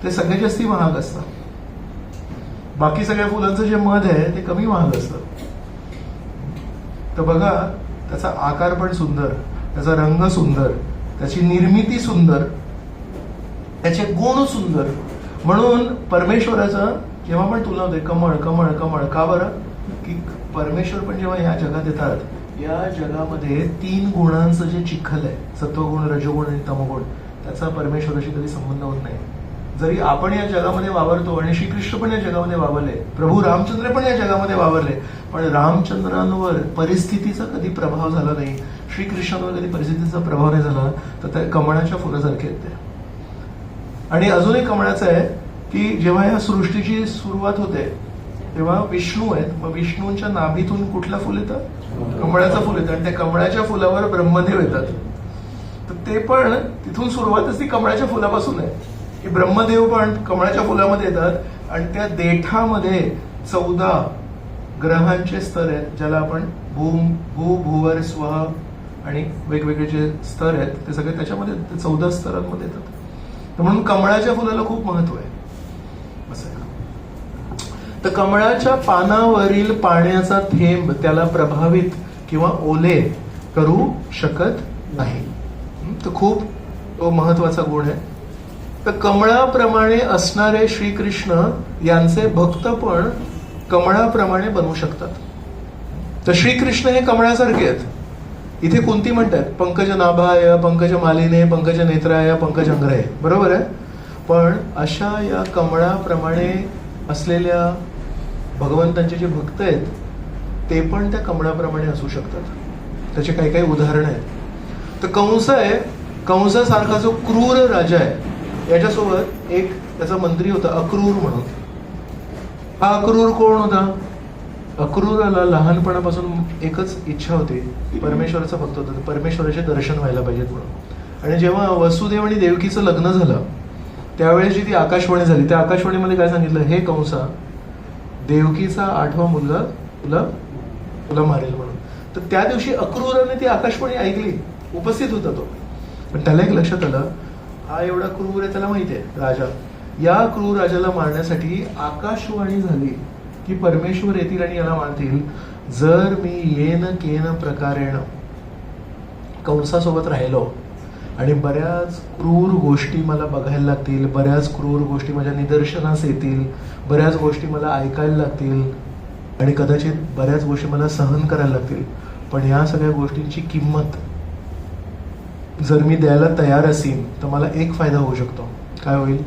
ते सगळ्यात जास्ती महाग असतं. बाकी सगळ्या फुलांचं जे मध आहे ते कमी महाग असतं. तर बघा, त्याचा आकार पण सुंदर, त्याचा रंग सुंदर, त्याची निर्मिती सुंदर, त्याचे गुण सुंदर. म्हणून परमेश्वराचा जेव्हा पण तुलना होते कमळ कमळ कमळ, का बरं? की परमेश्वर पण जेव्हा या जगात येतात, या जगामध्ये 3 गुणांचं जे चिखल आहे, सत्वगुण, रजोगुण आणि तमोगुण, त्याचा परमेश्वराशी कधी संबंध होत नाही. जरी आपण या जगामध्ये वावरतो आणि श्रीकृष्ण पण या जगामध्ये वावरले, प्रभू रामचंद्र पण या जगामध्ये वावरले, पण रामचंद्रांवर परिस्थितीचा कधी प्रभाव झाला नाही, श्रीकृष्णांवर कधी परिस्थितीचा प्रभाव नाही झाला. तर त्या कमळाच्या फुलासारखे आहेत ते. आणि अजून एक कमळाचं आहे की जेव्हा या सृष्टीची सुरुवात होते तेव्हा विष्णू आहेत, मग विष्णूंच्या नाभीतून कुठलं फुल येतं? कमळाचं फुल येतं. आणि त्या कमळाच्या फुलावर ब्रह्मदेव येतात. तर ते पण तिथून सुरुवातच ती कमळाच्या फुलापासून आहे की ब्रह्मदेव पण कमळाच्या फुलामध्ये येतात. आणि त्या देठामध्ये 14 ग्रहांचे स्तर आहेत, ज्याला आपण भू भूवर स्वः आणि वेगवेगळे जे स्तर आहेत ते सगळे त्याच्यामध्ये 14 स्तरांमध्ये येतात. तर म्हणून कमळाच्या फुलाला खूप महत्व आहे. असं आहे. तर कमळाच्या पानावरील पाण्याचा थेंब त्याला प्रभावित किंवा ओले करू शकत नाही. तर खूप तो महत्वाचा गुण आहे. तर कमळाप्रमाणे असणारे श्रीकृष्ण यांचे भक्त पण कमळाप्रमाणे बनवू शकतात. तर श्रीकृष्ण हे कमळासारखे आहेत. इथे कुंती म्हणतात पंकज नाभाय, पंकज मालिने, पंकज नेत्राय, पंकज अंग्रय, बरोबर आहे. पण अशा या कमळाप्रमाणे असलेल्या भगवंतांचे जे भक्त आहेत ते पण त्या कमळाप्रमाणे असू शकतात. त्याचे काही काही उदाहरण आहेत. तर कंस आहे, कंसासारखा जो क्रूर राजा आहे याच्यासोबत एक त्याचा मंत्री होता अक्रूर म्हणून. हा अक्रूर कोण होता? अक्रूराला लहानपणापासून एकच इच्छा होती, परमेश्वराचा भक्त होता, परमेश्वराचे दर्शन व्हायला पाहिजेत म्हणून. आणि जेव्हा वसुदेव आणि देवकीचं लग्न झालं त्यावेळेस जी ती आकाशवाणी झाली, त्या आकाशवाणीमध्ये काय सांगितलं? हे कंसा, देवकीचा 8वा मुलगा तुला मारेल म्हणून. तर त्या दिवशी अक्रूराने ती आकाशवाणी ऐकली, उपस्थित होता तो. पण त्याला एक लक्षात आलं, हा एवढा क्रूर आहे, त्याला माहिती आहे राजा, या क्रूर राजाला मारण्यासाठी आकाशवाणी झाली की परमेश्वर येतील आणि याला मारतील जर मी येन केन प्रकारेण कंसासोबत राहिलो. आणि बऱ्याच क्रूर गोष्टी मला बघायला लागतील, बऱ्याच क्रूर गोष्टी माझ्या निदर्शनास येतील, बऱ्याच गोष्टी मला ऐकायला लागतील आणि कदाचित बऱ्याच गोष्टी मला सहन करायला लागतील. पण या सगळ्या गोष्टींची किंमत जर मी द्यायला तयार असेल तर मला एक फायदा होऊ शकतो. काय होईल?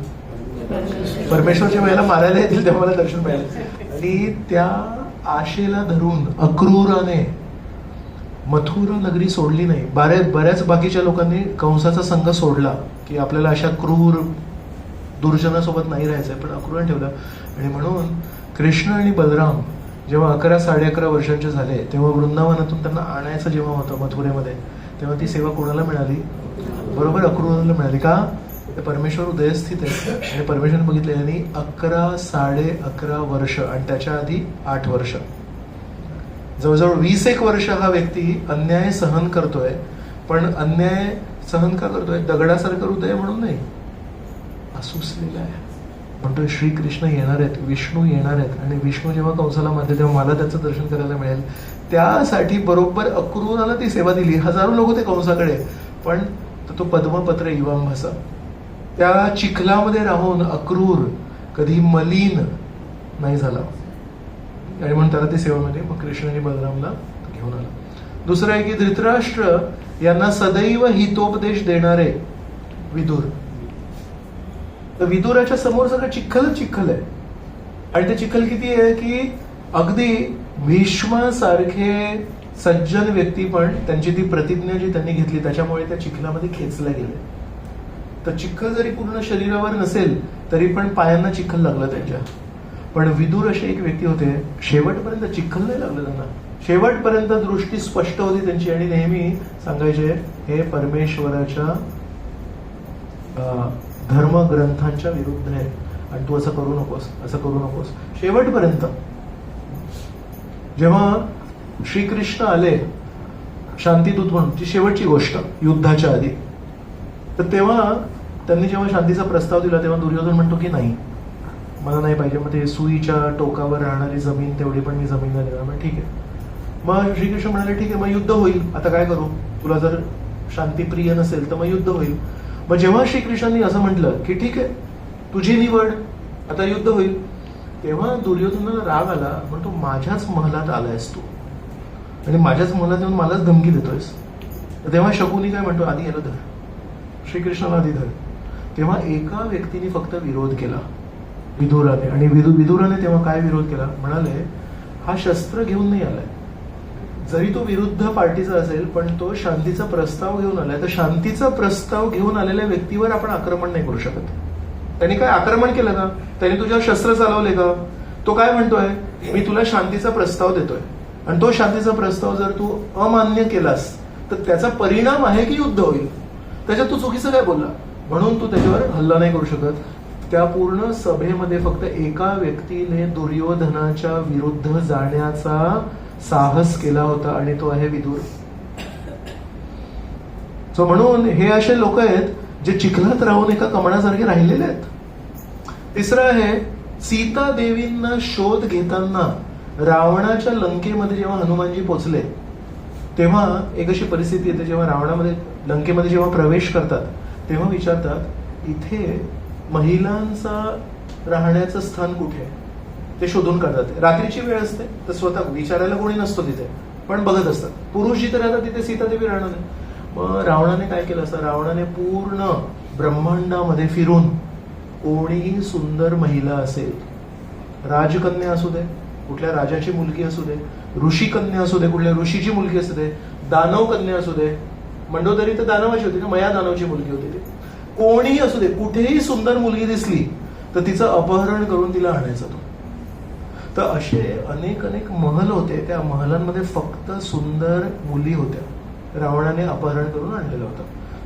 परमेश्वरच्या वेळेला मारायला येतील तेव्हा मला दर्शन मिळेल. आणि त्या आशेला धरून अक्रूराने मथुरा नगरी सोडली नाही. बऱ्याच बाकीच्या लोकांनी कंसाचा संघ सोडला की आपल्याला अशा क्रूर दुर्जनासोबत नाही राहायचंय, पण अक्रूराने ठेवलं. आणि म्हणून कृष्ण आणि बलराम जेव्हा 11-11.5 वर्षांचे झाले तेव्हा वृंदावनातून त्यांना आणायचं जेव्हा होतं मथुरेमध्ये, तेव्हा ती सेवा कोणाला मिळाली? बरोबर अक्रूराला मिळाली. का? ते परमेश्वर उदयस्थित आहे. आणि परमेश्वर बघितलं यांनी 11-11.5 वर्ष आणि त्याच्या आधी 8 वर्ष, जवळजवळ 21 वर्ष हा व्यक्ती अन्याय सहन करतोय. पण अन्याय सहन का करतोय? दगडासारखं हृदय म्हणून नाही, असूसलेलं आहे. म्हणतोय श्रीकृष्ण येणार आहेत, विष्णू येणार आहेत, आणि विष्णू जेव्हा कंसाला मारते तेव्हा मला त्याचं दर्शन करायला मिळेल. त्यासाठी बरोबर अक्रूराला ती सेवा दिली. हजारो लोक होते कंसाकडे, पण तो पद्मपत्र इवांभसा त्या चिखलामध्ये राहून अक्रूर कधी मलिन नाही झाला, आणि म्हणून त्याला ती सेवा मिळते. मग कृष्णाने बलरामला घेऊन आला. दुसरं आहे की धृतराष्ट्र यांना सदैव हितोपदेश देणारे विदुर. तर विदुराच्या समोर सगळं चिखलच चिखल आहे, आणि ते चिखल किती आहे की अगदी भीष्मासारखे सज्जन व्यक्ती पण त्यांची ती प्रतिज्ञा जी त्यांनी घेतली त्याच्यामुळे त्या चिखलामध्ये खेचल्या गेले. तर चिखल जरी पूर्ण शरीरावर नसेल तरी पण पायांना चिखल लागला त्यांच्या. पण विदुर असे एक व्यक्ती होते, शेवटपर्यंत चिखल नाही लागलं त्यांना, शेवटपर्यंत दृष्टी स्पष्ट होती त्यांची, आणि नेहमी सांगायचे हे परमेश्वराच्या धर्मग्रंथांच्या विरुद्ध आहे, आणि तू असं करू नकोस, असं करू नकोस. शेवटपर्यंत जेव्हा श्रीकृष्ण आले शांतीदूत म्हणून, ती शेवटची गोष्ट युद्धाच्या आधी, तर तेव्हा त्यांनी जेव्हा शांतीचा प्रस्ताव दिला तेव्हा दुर्योधन म्हणतो की नाही, मला नाही पाहिजे. मग ते सुईच्या टोकावर राहणारी जमीन तेवढी पण मी जमीन नाही देणार. मग ठीक आहे. मग श्रीकृष्ण म्हणाले ठीक आहे, मग युद्ध होईल. आता काय करू, तुला जर शांतीप्रिय नसेल तर मग युद्ध होईल. मग जेव्हा श्रीकृष्णांनी असं म्हटलं की ठीक आहे तुझी निवड, आता युद्ध होईल, तेव्हा दुर्योधनाला राग आला. म्हणतो माझ्याच महलात आलायस तू, आणि माझ्याच महलात येऊन मलाच धमकी देतोयस. तेव्हा शकुनी काय म्हणतो, आधी याला धर, श्रीकृष्णाला आधी धर. तेव्हा एका व्यक्तीने फक्त विरोध केला, विदुराने. आणि विदुराने तेव्हा काय विरोध केला, म्हणाले हा शस्त्र घेऊन नाही आलाय, जरी तो विरुद्ध पार्टीचा असेल पण तो शांतीचा प्रस्ताव घेऊन आलाय, तर शांतीचा प्रस्ताव घेऊन आलेल्या व्यक्तीवर आपण आक्रमण नाही करू शकत. त्यांनी काय आक्रमण केलं का, त्यांनी तुझ्यावर शस्त्र चालवले का? तो काय म्हणतोय, मी तुला शांतीचा प्रस्ताव देतोय, आणि तो शांतीचा प्रस्ताव जर तू अमान्य केलास तर त्याचा परिणाम आहे की युद्ध होईल. त्याच्यात तू चुकीचं काय बोलला, म्हणून तू त्याच्यावर हल्ला नाही करू शकत. त्या पूर्ण सभेमध्ये फक्त एका व्यक्तीने दुर्योधनाच्या विरुद्ध जाण्याचा साहस केला होता, आणि तो आहे विदुर. सो म्हणून हे असे लोक आहेत जे चिखलात राहून एका कमळासारखे राहिलेले आहेत. तिसरं आहे सीता देवींना शोध घेताना रावणाच्या लंकेमध्ये जेव्हा हनुमानजी पोचले तेव्हा एक अशी परिस्थिती येते, जेव्हा रावणामध्ये लंकेमध्ये जेव्हा प्रवेश करतात तेव्हा विचारतात इथे महिलांचा राहण्याचं स्थान कुठे, ते शोधून काढतात. रात्रीची वेळ असते तर स्वतः विचारायला कोणी नसतो तिथे, पण बघत असतात. पुरुष जिथे राहतात तिथे सीतादेवी राहणार नाही. मग रावणाने काय केलं असतं, रावणाने पूर्ण ब्रह्मांडामध्ये फिरून कोणीही सुंदर महिला असेल, राजकन्या असू दे, कुठल्या राजाची मुलगी असू दे, ऋषी कन्या असू दे, कुठल्या ऋषीची मुलगी असू दे, दानव कन्या असू दे, मंडोदरी तर दानवाची होती ना, मया दानवची मुलगी होती ती, कोणीही असू दे, कुठेही सुंदर मुलगी दिसली तर तिचं अपहरण करून तिला आणायचं तो. तर असे अनेक अनेक महल होते, त्या महलांमध्ये फक्त सुंदर मुली होत्या, रावणाने अपहरण करून आणलेलं होतं.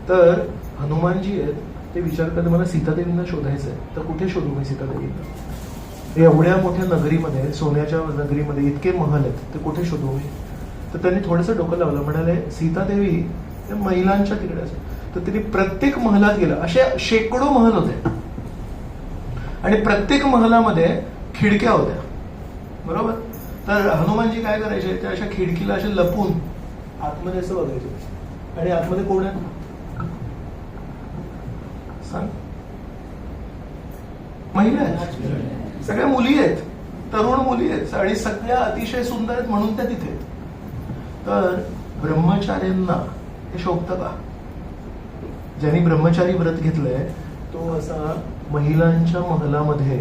तर हनुमानजी आहेत ते विचार करतात मला सीतादेवींना शोधायचंय, तर कुठे शोधू मी सीतादेवींना, एवढ्या मोठ्या नगरीमध्ये, सोन्याच्या नगरीमध्ये इतके महल आहेत, ते कुठे शोधू मी. तर त्यांनी थोडंसं डोकं लावलं, म्हणाले सीतादेवी त्या महिलांच्या तिकडे असेल. तर त्यांनी प्रत्येक महलात गेलं. असे शेकडो महल होते, आणि प्रत्येक महलामध्ये खिडक्या होत्या, बरोबर. तर हनुमानजी काय करायचे, ते अशा खिडकीला असे लपून आतमध्ये असं बघायचे, आणि आतमध्ये कोण आहे सांग, महिला आहेत, सगळ्या मुली आहेत, तरुण मुली आहेत, आणि सगळ्या अतिशय सुंदर आहेत म्हणून त्या तिथे. तर ब्रह्मचार्यांना हे शोभतं का, ज्यांनी ब्रह्मचारी व्रत घेतलंय तो असा महिलांच्या महलामध्ये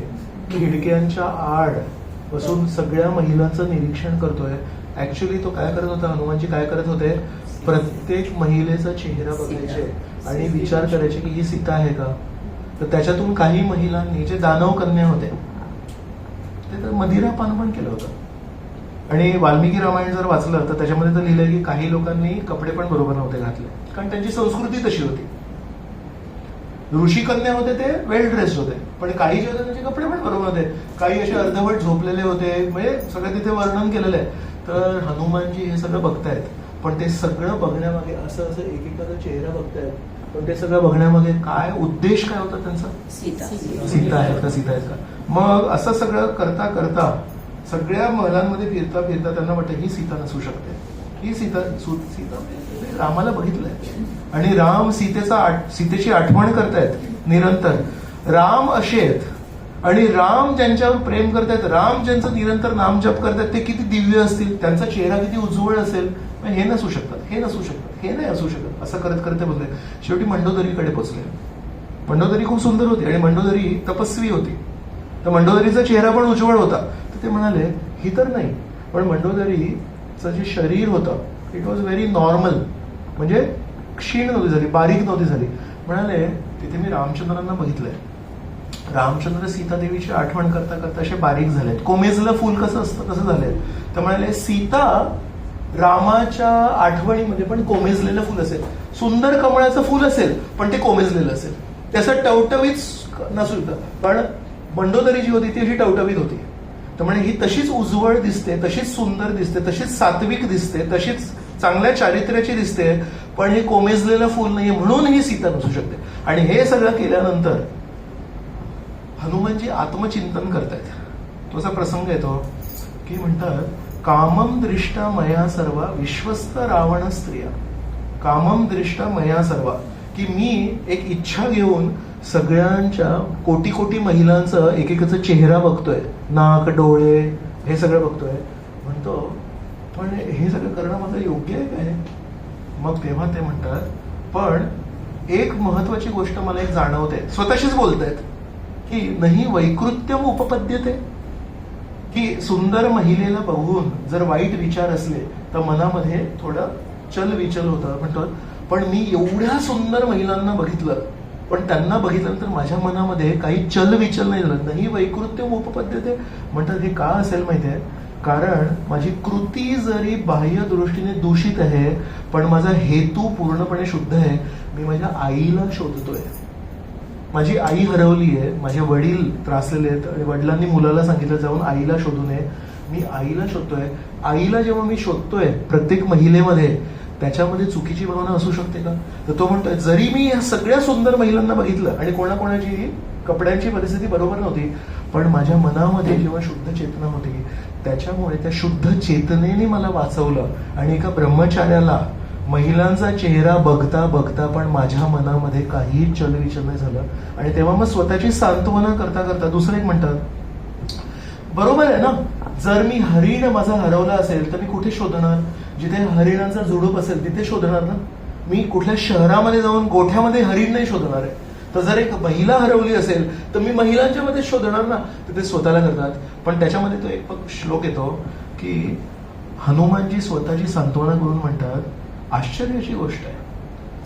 खिडक्यांच्या आड बसून सगळ्या महिलांचं निरीक्षण करतोय. ऍक्च्युली तो काय करत होता, हनुमानजी काय करत होते, प्रत्येक महिलेचा चेहरा बघायचे आणि विचार करायचे की ही सीता आहे का. तर त्याच्यातून काही महिलांनी, जे दानव कन्या होते, ते तर मदिरापान पण केलं होतं. आणि वाल्मिकी रामायण जर वाचलं तर त्याच्यामध्ये तर लिहिलंय की काही लोकांनी कपडे पण बरोबर नव्हते घातले, कारण त्यांची संस्कृती तशी होती. ऋषी कन्या होते ते वेल ड्रेस्ड होते, पण काही जे होते त्यांचे कपडे पण बरोबर होते, काही असे अर्धवट झोपलेले होते, म्हणजे सगळं तिथे वर्णन केलेलं आहे. तर हनुमानजी हे सगळं बघतायत. पण ते सगळं बघण्यामागे असं असं एकेकाचा चेहरा बघतायत, पण ते सगळं बघण्यामागे काय उद्देश काय होता त्यांचा? सीता आहेत का, सीता आहेत का. मग असं सगळं करता करता सगळ्या महलांमध्ये फिरता फिरता त्यांना वाटतं ही सीता नसू शकते, ही सीता रामाला बघितलंय आणि राम सीतेची आठवण करतायत निरंतर. राम असे आहेत आणि राम ज्यांच्यावर प्रेम करतायत, राम ज्यांचं निरंतर नामजप करतायत, ते किती दिव्य असतील, त्यांचा चेहरा किती उज्ज्वल असेल. हे नसू शकतात, हे नसू शकतात, हे नाही असू शकत, असं करत करत बोलले. शेवटी मंडोदरीकडे पोचले. मंडोदरी खूप सुंदर होती आणि मंडोदरी तपस्वी होती, तर मंडोदरीचा चेहरा पण उज्ज्वल होता. तर ते म्हणाले ही तर नाही, पण मंडोदरीचं जे शरीर होतं इट वॉज व्हेरी नॉर्मल, म्हणजे क्षीण नव्हती झाली, बारीक नव्हती झाली. म्हणाले तिथे मी रामचंद्रांना बघितलंय, रामचंद्र सीतादेवीची आठवण करता करता असे बारीक झालेत, कोमेजलं फुल कसं असतं तसं झालंय. तर म्हणाले सीता रामाच्या आठवणीमध्ये पण कोमेजलेलं फुल असेल, सुंदर कमळाचं फुल असेल पण ते कोमेजलेलं असेल, त्याचं टवटवीत नसू शकतं. पण मंडोदरी जी होती ती अशी टवटवीत होती. तर म्हणजे ही तशीच उज्ज्वल दिसते, तशीच सुंदर दिसते, तशीच सात्विक दिसते, तशीच चांगल्या चारित्र्याची दिसते, पण हे कोमेजलेलं फुल नाहीये, म्हणून ही सीता नसू शकते. आणि हे सगळं केल्यानंतर हनुमानजी आत्मचिंतन करतायत. तो असा प्रसंग येतो की म्हणतात कामम दृष्टा मया सर्वा विश्वस्त रावण स्त्रिया. कामम दृष्टा मया सर्वा, की मी एक इच्छा घेऊन सगळ्यांच्या कोटी कोटी महिलांचं एकेकाचा चेहरा बघतोय, नाक डोळे हे सगळं बघतोय. म्हणतो पण हे सगळं करणं माझं योग्य आहे काय? मग तेव्हा ते म्हणतात पण एक महत्वाची गोष्ट मला एक जाणवते, स्वतःशीच बोलतायत की नाही वैकृत्यम उपपद्यते, की सुंदर महिलेला बघून जर वाईट विचार असले तर मनामध्ये थोडं चलविचल होतं. म्हणतो पण मी एवढ्या सुंदर महिलांना बघितलं, पण त्यांना बघितल्यानंतर माझ्या मनामध्ये काही चलविचल नाही झालं, नाही वैकृत्यम उपपद्यते. म्हणतात हे का असेल माहितीये, कारण माझी कृती जरी बाह्य दृष्टीने दूषित आहे पण माझा हेतू पूर्णपणे शुद्ध आहे. मी माझ्या आईला शोधतोय, माझी आई हरवली आहे, माझे वडील त्रासलेले आहेत आणि वडिलांनी मुलाला सांगितलं जाऊन आईला शोधू नये, मी आईला शोधतोय. आईला जेव्हा मी शोधतोय प्रत्येक महिलेमध्ये, त्याच्यामध्ये चुकीची भावना असू शकते का? तर तो म्हणतोय जरी मी या सगळ्या सुंदर महिलांना बघितलं आणि कोणाकोणाची कपड्यांची परिस्थिती बरोबर नव्हती, पण माझ्या मनामध्ये जेव्हा शुद्ध चेतना होती, त्याच्यामुळे त्या शुद्ध चेतनेने मला वाचवलं. आणि एका ब्रह्मचार्याला महिलांचा चेहरा बघता बघता पण माझ्या मनामध्ये काहीही चलविचल नाही झालं. आणि तेव्हा मग स्वतःची सांत्वना करता करता दुसरं एक म्हणतात बरोबर आहे ना, जर मी हरिण माझा हरवला असेल तर मी कुठे शोधणार? जिथे हरिणांचा झुडूप असेल तिथे शोधणार ना. मी कुठल्या शहरामध्ये जाऊन गोठ्यामध्ये हरिण नाही शोधणार आहे. तर जर एक महिला हरवली असेल तर मी महिलांच्या मध्ये शोधणार ना. तर ते स्वतःला करतात. पण त्याच्यामध्ये तो एक श्लोक येतो की हनुमानजी स्वतःची सांत्वना करून म्हणतात आश्चर्याची गोष्ट आहे,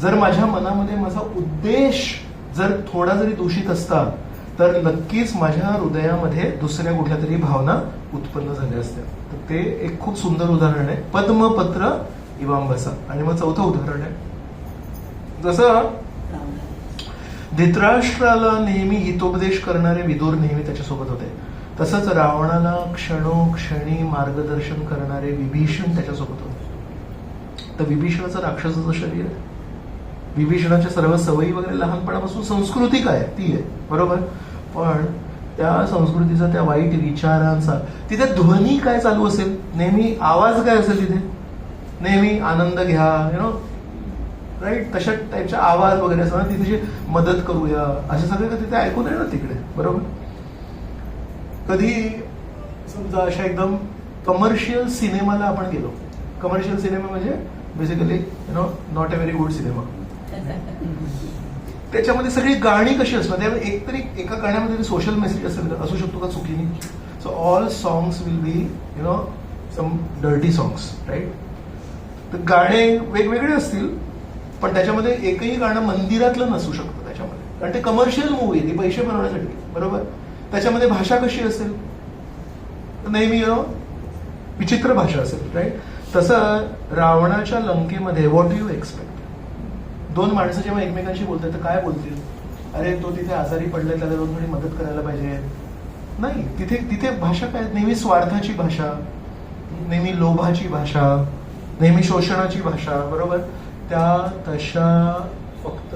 जर माझ्या मनामध्ये माझा उद्देश जर थोडा जरी दूषित असता तर नक्कीच माझ्या हृदयामध्ये दुसऱ्या कुठल्या तरी भावना उत्पन्न झाल्या असत्या. तर ते एक खूप सुंदर उदाहरण आहे, पद्मपत्र इवांबसा. आणि मग चौथं उदाहरण आहे, जसं धृतराष्ट्राला नेहमी हितोपदेश करणारे विदुर नेहमी त्याच्यासोबत होते, तसंच रावणाला क्षणोक्षणी मार्गदर्शन करणारे विभीषण त्याच्यासोबत होते. तर विभीषणाचं राक्षसाचं शरीर आहे, विभीषणाच्या सर्व सवयी वगैरे लहानपणापासून संस्कृतिक आहे ती आहे बरोबर, पण त्या संस्कृतीचा त्या वाईट विचारांचा तिथे ध्वनी काय चालू असेल, नेहमी आवाज काय असेल तिथे, नेहमी आनंद घ्या यु नो राईट, तशा टाईपचा आवाज वगैरे असं तिथे मदत करूया असे सगळे तिथे ऐकू नये ना तिकडे बरोबर. कधी समजा अशा एकदम कमर्शियल सिनेमाला आपण गेलो, कमर्शियल सिनेमा म्हणजे basically you know not a very good cinema, त्याच्यामध्ये सगळी गाणी कशी असणार, त्यामध्ये एकतरी एका गाण्यामध्ये सोशल मेसेज असेल असू शकतो का चुकीने. So all songs will be you know some dirty songs right. तर गाणे वेगवेगळे असतील पण त्याच्यामध्ये एकही गाणं मंदिरातलं नसू शकतं त्याच्यामध्ये, कारण ते कमर्शियल मूवी आहे, ती पैसे बनवण्यासाठी बरोबर. त्याच्यामध्ये भाषा कशी असेल, नेहमी यु नो विचित्र भाषा असेल राईट. तसं रावणाच्या लंकेमध्ये व्हॉट डू यू एक्सपेक्ट, दोन माणसं जेव्हा एकमेकांशी बोलतात तर काय बोलतील, अरे तो तिथे आजारी पडलाय त्याला दोन थोडी मदत करायला पाहिजे, नाही. तिथे तिथे भाषा काय, नेहमी स्वार्थाची भाषा, नेहमी लोभाची भाषा, नेहमी शोषणाची भाषा, बरोबर, त्या तशा फक्त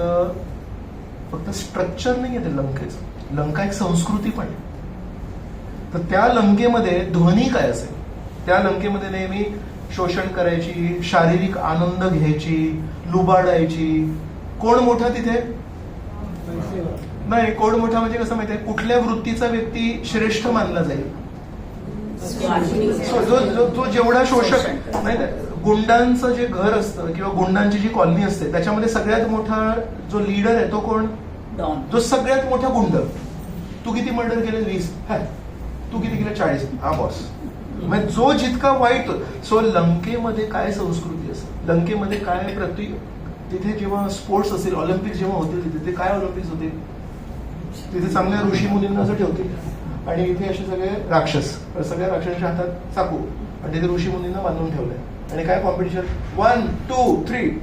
फक्त स्ट्रक्चर नाही आहे ते लंकेचं. लंका एक संस्कृती पण आहे. तर त्या लंकेमध्ये ध्वनी काय असेल? त्या लंकेमध्ये नेहमी शोषण करायची, शारीरिक आनंद घ्यायची, लुबाडायची. कोण मोठा तिथे? नाही, कोण मोठा म्हणजे कसं माहितीये, कुठल्या वृत्तीचा व्यक्ती श्रेष्ठ मानला जाईल? जो जेवढा शोषक नाही, गुंडांचं जे घर असतं किंवा गुंडांची जी कॉलनी असते त्याच्यामध्ये सगळ्यात मोठा जो लीडर आहे तो कोण? जो सगळ्यात मोठा गुंड. तू किती मर्डर केले? 20. तू किती केले? 40. हा बॉस. म्हणजे जो जितका वाईट. सो लंकेमध्ये काय संस्कृती असते, लंकेमध्ये काय तिथे जेव्हा स्पोर्ट्स असेल, ऑलिम्पिक्स जेव्हा होतील, तिथे काय ऑलिम्पिक्स होते? तिथे चांगल्या ऋषी मुलींना असं ठेवतील आणि इथे असे सगळे राक्षस, सगळ्या राक्षसांच्या हातात चाकू, आणि तिथे ऋषी मुलींना बांधून ठेवलंय. आणि काय कॉम्पिटिशन? 1 2 3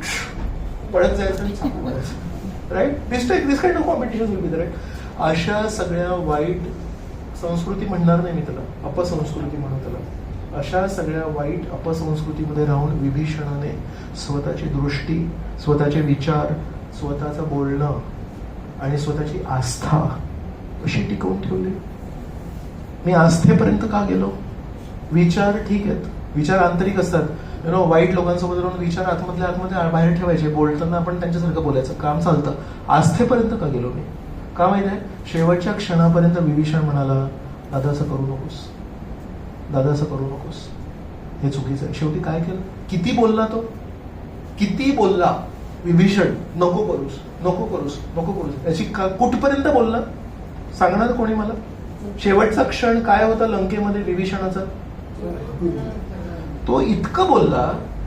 पळत जायचं आणि चाकू मारायचं. Right? This kind of competition will be right. अशा सगळ्या वाईट संस्कृती म्हणणार नाही मी त्याला, अपसंस्कृती म्हणून त्याला. अशा सगळ्या वाईट अपसंस्कृतीमध्ये राहून विभीषणाने स्वतःची दृष्टी, स्वतःचे विचार, स्वतःचं बोलणं आणि स्वतःची आस्था कशी टिकवून ठेवली. मी आस्थेपर्यंत का गेलो? विचार ठीक आहेत, विचार आंतरिक असतात. वाईट लोकांसोबत राहून विचार आतमधल्या बाहेर ठेवायचे, बोलताना आपण त्यांच्यासारखं बोलायचं, काम चालतं. आस्थेपर्यंत का गेलो मी? का माहित आहे? शेवटच्या क्षणापर्यंत विभीषण म्हणाला, दादा असं करू नकोस, दादा असं करू नकोस, हे चुकीचं आहे. शेवटी काय केलं? किती बोलला तो? किती बोलला विभीषण? नको करूस, नको करूस, नको करूस. याची कुठपर्यंत बोलला सांगणार कोणी मला? शेवटचा क्षण काय होता लंकेमध्ये विभीषणाचा? तो इतकं बोलला,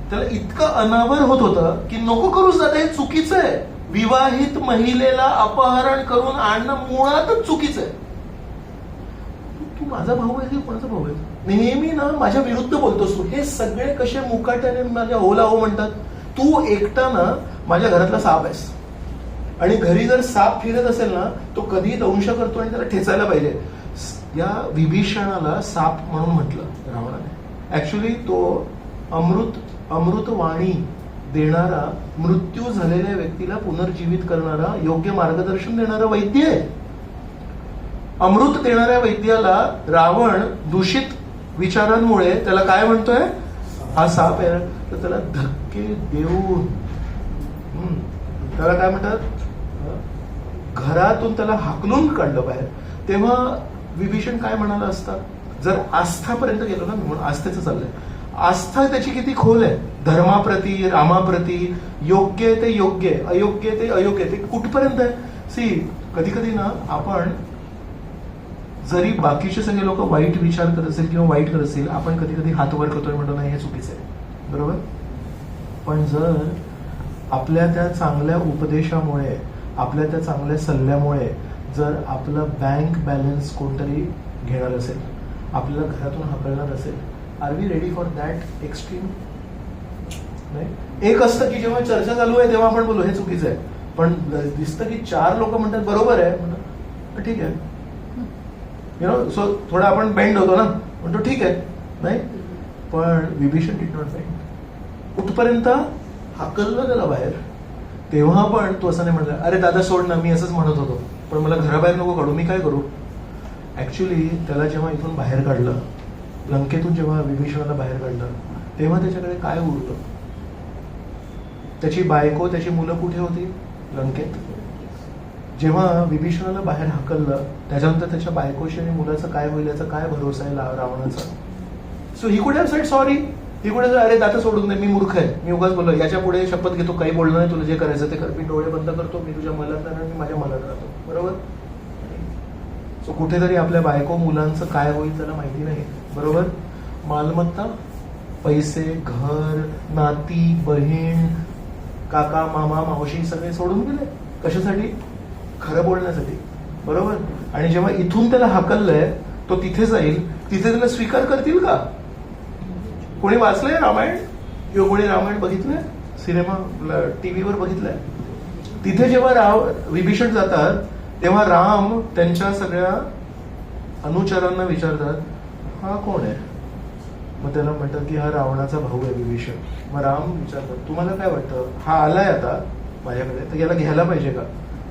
त्याला इतकं अनावर होत होतं की नको करूस दादा, हे चुकीचं आहे. विवाहित महिलेला अपहरण करून आणणं मुळातच चुकीचं आहे. तू माझा भाऊ आहे की कोणाचा भाऊ आहे? नेहमी ना माझ्या विरुद्ध बोलतोस तू. हे सगळे कसे मुकाट्याने माझ्या होला हो म्हणतात. तू एकटा ना माझ्या घरातला साप आहेस, आणि घरी जर साप फिरत असेल ना तो कधी दंश करतो आणि त्याला ठेचायला पाहिजे. या विभीषणाला साप म्हणून म्हटलं रावणाने. ऍक्च्युली तो अमृतवाणी देणारा, मृत्यू झालेल्या व्यक्तीला पुनर्जीवित करणारा, योग्य मार्गदर्शन देणारा वैद्य आहे. अमृत देणाऱ्या वैद्याला रावण दूषित विचारांमुळे त्याला काय म्हणतोय? हा साप आहे. तर त्याला धक्के देऊन त्याला काय म्हणतात, घरातून त्याला हाकलून काढलं बाहेर. तेव्हा विभीषण काय म्हणाला असता? जर आस्थापर्यंत गेलो ना, म्हणून आस्थेचं चाललंय. आस्था त्याची किती खोल आहे, धर्माप्रती, रामाप्रती. योग्य ते योग्य, अयोग्य ते अयोग्य, ते कुठपर्यंत आहे? सी, कधी कधी ना आपण जरी बाकीचे सगळे लोक वाईट विचार करत असेल किंवा वाईट करत असेल, आपण कधी कधी हात वर करतोय, म्हणतो नाही हे चुकीचं आहे, बरोबर. पण जर आपल्या त्या चांगल्या उपदेशामुळे, आपल्या त्या चांगल्या सल्ल्यामुळे जर आपला बँक बॅलन्स कोणतरी घेणार असेल, आपल्याला घरातून हाकलणार असेल, are we ready for that extreme? नाही. एक असतं की जेव्हा चर्चा चालू आहे तेव्हा आपण बोलू हे चुकीचं आहे, पण दिसतं की 4 लोक म्हणतात बरोबर आहे, म्हणतात ठीक आहे, सो थोडा आपण बेंड होतो ना, म्हणतो ठीक आहे. नाही, पण विभीषण डिड नॉट बेंड. कुठपर्यंत हाकललं त्याला बाहेर. तेव्हा पण तो असं नाही म्हटलं, अरे दादा सोड ना, मी असंच म्हणत होतो, पण मला घराबाहेर नको काढू, मी काय करू. ऍक्च्युली त्याला जेव्हा इथून बाहेर काढलं, लंकेतून जेव्हा विभीषणाला बाहेर काढलं, तेव्हा त्याच्याकडे काय उरतं? त्याची बायको, त्याची मुलं कुठे होती? लंकेत. जेव्हा विभीषणाला बाहेर हाकललं, त्याच्यानंतर त्याच्या बायकोशी आणि मुलाचं काय होईल याचा काय भरोसा आहे रावणाचा. So he could have sed sorry. ही कुठे अरे दादा सोडून दे, मी मूर्ख आहे, मी उगाच बोललो, याच्या पुढे शपथ घेतो काही बोलणं नाही, तुला जे करायचं ते कर, मी डोळे बंद करतो, मी तुझ्या मनात राहणार, मी माझ्या मनात राहतो, बरोबर. सो कुठेतरी आपल्या बायको मुलांचं काय होईल त्याला माहिती नाही, बरोबर. मालमत्ता, पैसे, घर, नाती, बहीण, काका, मामा, मावशी सगळे सोडून गेले. कशासाठी? खरं बोलण्यासाठी, बरोबर. आणि जेव्हा इथून त्याला हाकललंय, तो तिथे जाईल, तिथे त्याला स्वीकार करतील का? कोणी वाचलंय रामायण किंवा कोणी रामायण बघितलंय, सिनेमा टीव्हीवर बघितलंय? तिथे जेव्हा विभीषण जातात तेव्हा राम त्यांच्या सगळ्या अनुचरांना विचारतात, हा कोण आहे? मग त्याला म्हणतात की हा रावणाचा भाऊ आहे विभीषण. मग राम विचारतात तुम्हाला काय वाटतं, हा आलाय आता माझ्याकडे तर याला घ्यायला पाहिजे का?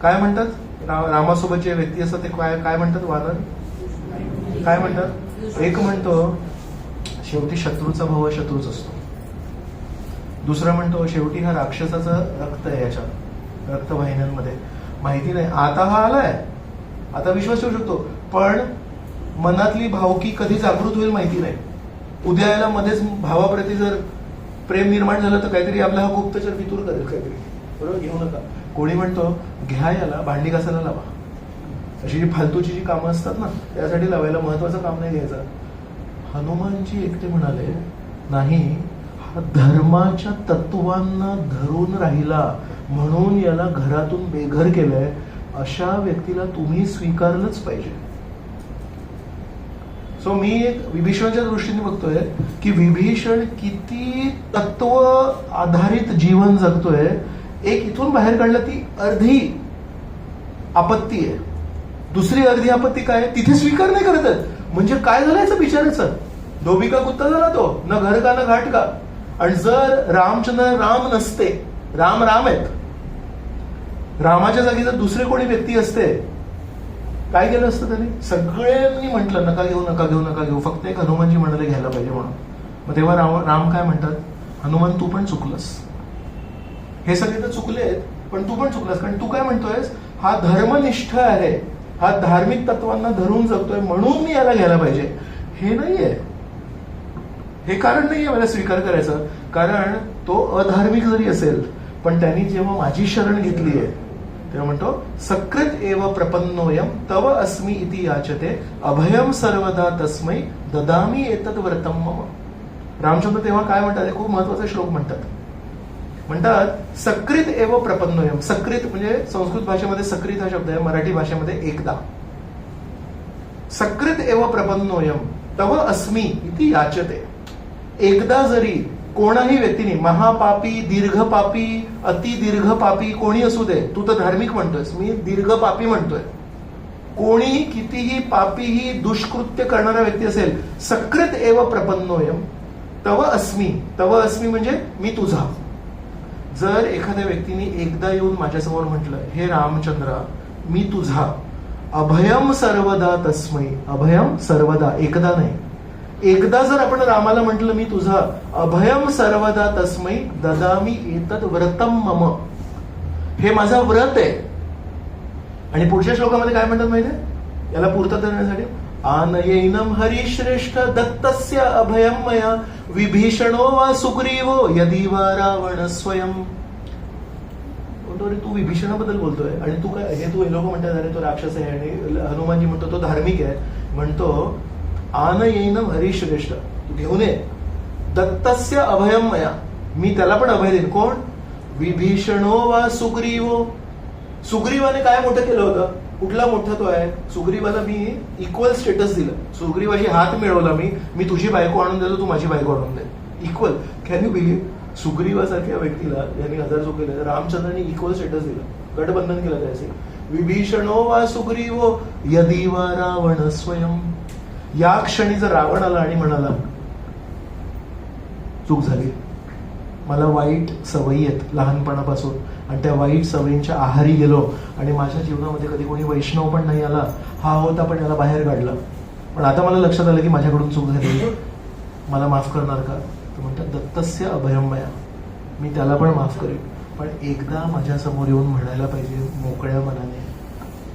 काय म्हणतात रामासोबत जे व्यक्ती असतात ते काय म्हणतात, वानर काय म्हणतात? एक म्हणतो शेवटी शत्रूचा भाऊ हा शत्रूच असतो. दुसरा म्हणतो शेवटी हा राक्षसाचं रक्त आहे, याच्यात रक्तवाहिन्यांमध्ये माहिती नाही. आता हा आलाय, आता विश्वास ठेवू शकतो, पण मनातली भावकी कधी जागृत होईल माहिती नाही. उद्या याला मध्येच भावाप्रती जर प्रेम निर्माण झालं तर काहीतरी आपला हा गुप्तचर फितूर करेल काहीतरी. बरोबर, घेऊ नका. कोणी म्हणतो घ्या याला भांडी घासायला लावा. अशी जी फालतूची जी कामं असतात ना त्यासाठी लावायला, महत्वाचं काम नाही घ्यायचं. हनुमानजी एकटे म्हणाले नाही, हा धर्माच्या तत्वांना धरून राहिला म्हणून याला घरातून बेघर केलंय, अशा व्यक्तीला तुम्ही स्वीकारलंच पाहिजे. सो मी एक विभीषणाच्या दृष्टीने बघतोय की विभीषण किती तत्व आधारित जीवन जगतोय. एक इथून बाहेर काढलं ती अर्धी आपत्ती आहे, दुसरी अर्धी आपत्ती काय, तिथे स्वीकार नाही करत आहेत. म्हणजे काय झालं याचं बिचारायचं, धोबी का कुत्ता झाला तो, न घर का न घाट का. आणि जर रामचंद्र राम नसते, राम आहेत, रामाच्या जागी जर दुसरे कोणी व्यक्ती असते काय केलं असतं त्यांनी? सगळ्यांनी म्हटलं नका घेऊ नका घेऊ नका घेऊ, फक्त एक हनुमानजी म्हणाले घ्यायला पाहिजे म्हणून. मग तेव्हा राम काय म्हणतात, हनुमान तू पण चुकलंस, हे सगळे तर चुकलेत पण तू पण चुकलास. कारण तू काय म्हणतोयस, हा धर्मनिष्ठ आहे, हा धार्मिक तत्वांना धरून जगतोय म्हणून मी याला घ्यायला पाहिजे. हे नाहीये, हे कारण नाहीये मला स्वीकार करायचं. कारण तो अधार्मिक जरी असेल पण त्यांनी जेव्हा माझी शरण घेतली आहे तेव्हा म्हणतो सकृत एव प्रपन्नोयम तव अस्मी इति याचते अभयम सर्वदा तस्मै ददामी एतद व्रतम मम. रामचंद्र तेव्हा काय म्हणतात, हे खूप महत्वाचा श्लोक म्हणतात सकृत एव प्रपन्नोयम. सकृत म्हणजे संस्कृत भाषेमध्ये सकृत हा शब्द आहे, मराठी भाषेमध्ये एकदा. सकृत एव प्रपन्नोयम तव अस्मी इति याचते. एकदा जरी कोणाही व्यक्तीने, महापापी, दीर्घपापी, अति दीर्घपापी कोणी असू दे, तू तर धार्मिक म्हणतोयस, मी दीर्घपापी म्हणतोय, कोणी कितीही पापीही दुष्कृत्य करणारा व्यक्ती असेल, सकृत एव प्रपन्नोयम तव अस्मी. तव अस्मी म्हणजे मी तुझा. जर एखाद्या व्यक्तीने एकदा येऊन माझ्यासमोर म्हटलं हे रामचंद्र मी तुझा, अभयम सर्वदा तस्मै. अभयम सर्वदा, एकदा नाही, एकदा जर आपण रामाला म्हटलं मी तुझा, अभयम सर्वदा तस्मै ददामी एतद व्रतम मम, हे माझा व्रत आहे. आणि पुढच्या श्लोकामध्ये काय म्हणतात माहितीये याला पूर्तता करण्यासाठी, आनयैनम हरिश्रेष्ठ दत्तस्य अभयम मया विभीषणो वा सुग्रीवो यदि वा रावण स्वयं. तू विभीषणाबद्दल बोलतोय आणि तू काय, हे तू हे लोक म्हणतात अरे तो राक्षस आहे, आणि हनुमानजी म्हणतो तो धार्मिक आहे. म्हणतो आनयैनम हरिश्रेष्ठ, तू घेऊन ये, दत्तस्य अभयम मया, मी त्याला पण अभय देईन. कोण? विभीषणो वा सुग्रीवो. सुग्रीवाने काय मोठं केलं होतं, कुठला मोठा तो आहे, सुग्रीवाला मी इक्वल स्टेटस दिलं, सुग्रीवाशी हात मिळवला, मी तुझी बायको आणून देतो, तू माझी बायको आणून दे, इक्वल. Can you believe? सुग्रीवासारख्या व्यक्तीला यांनी हजार जो केलं, रामचंद्रांनी इक्वल स्टेटस दिलं, गठबंधन केलं त्याचे. विभीषणो वा सुग्रीवो यदि वा रावण स्वयं. या क्षणी जर रावण आला आणि म्हणाला चूक झाली, मला वाईट सवयी आहेत लहानपणापासून आणि त्या वाईट सवयींच्या आहारी गेलो आणि माझ्या जीवनामध्ये कधी कोणी वैष्णव पण नाही आला, हा होता पण याला बाहेर काढला, पण आता मला लक्षात आलं की माझ्याकडून चूक झाली, मला माफ करणार का? तर म्हणतात दत्तस्य अभयमया, मी त्याला पण माफ करेन, पण एकदा माझ्या समोर येऊन म्हणायला पाहिजे मोकळ्या मनाने,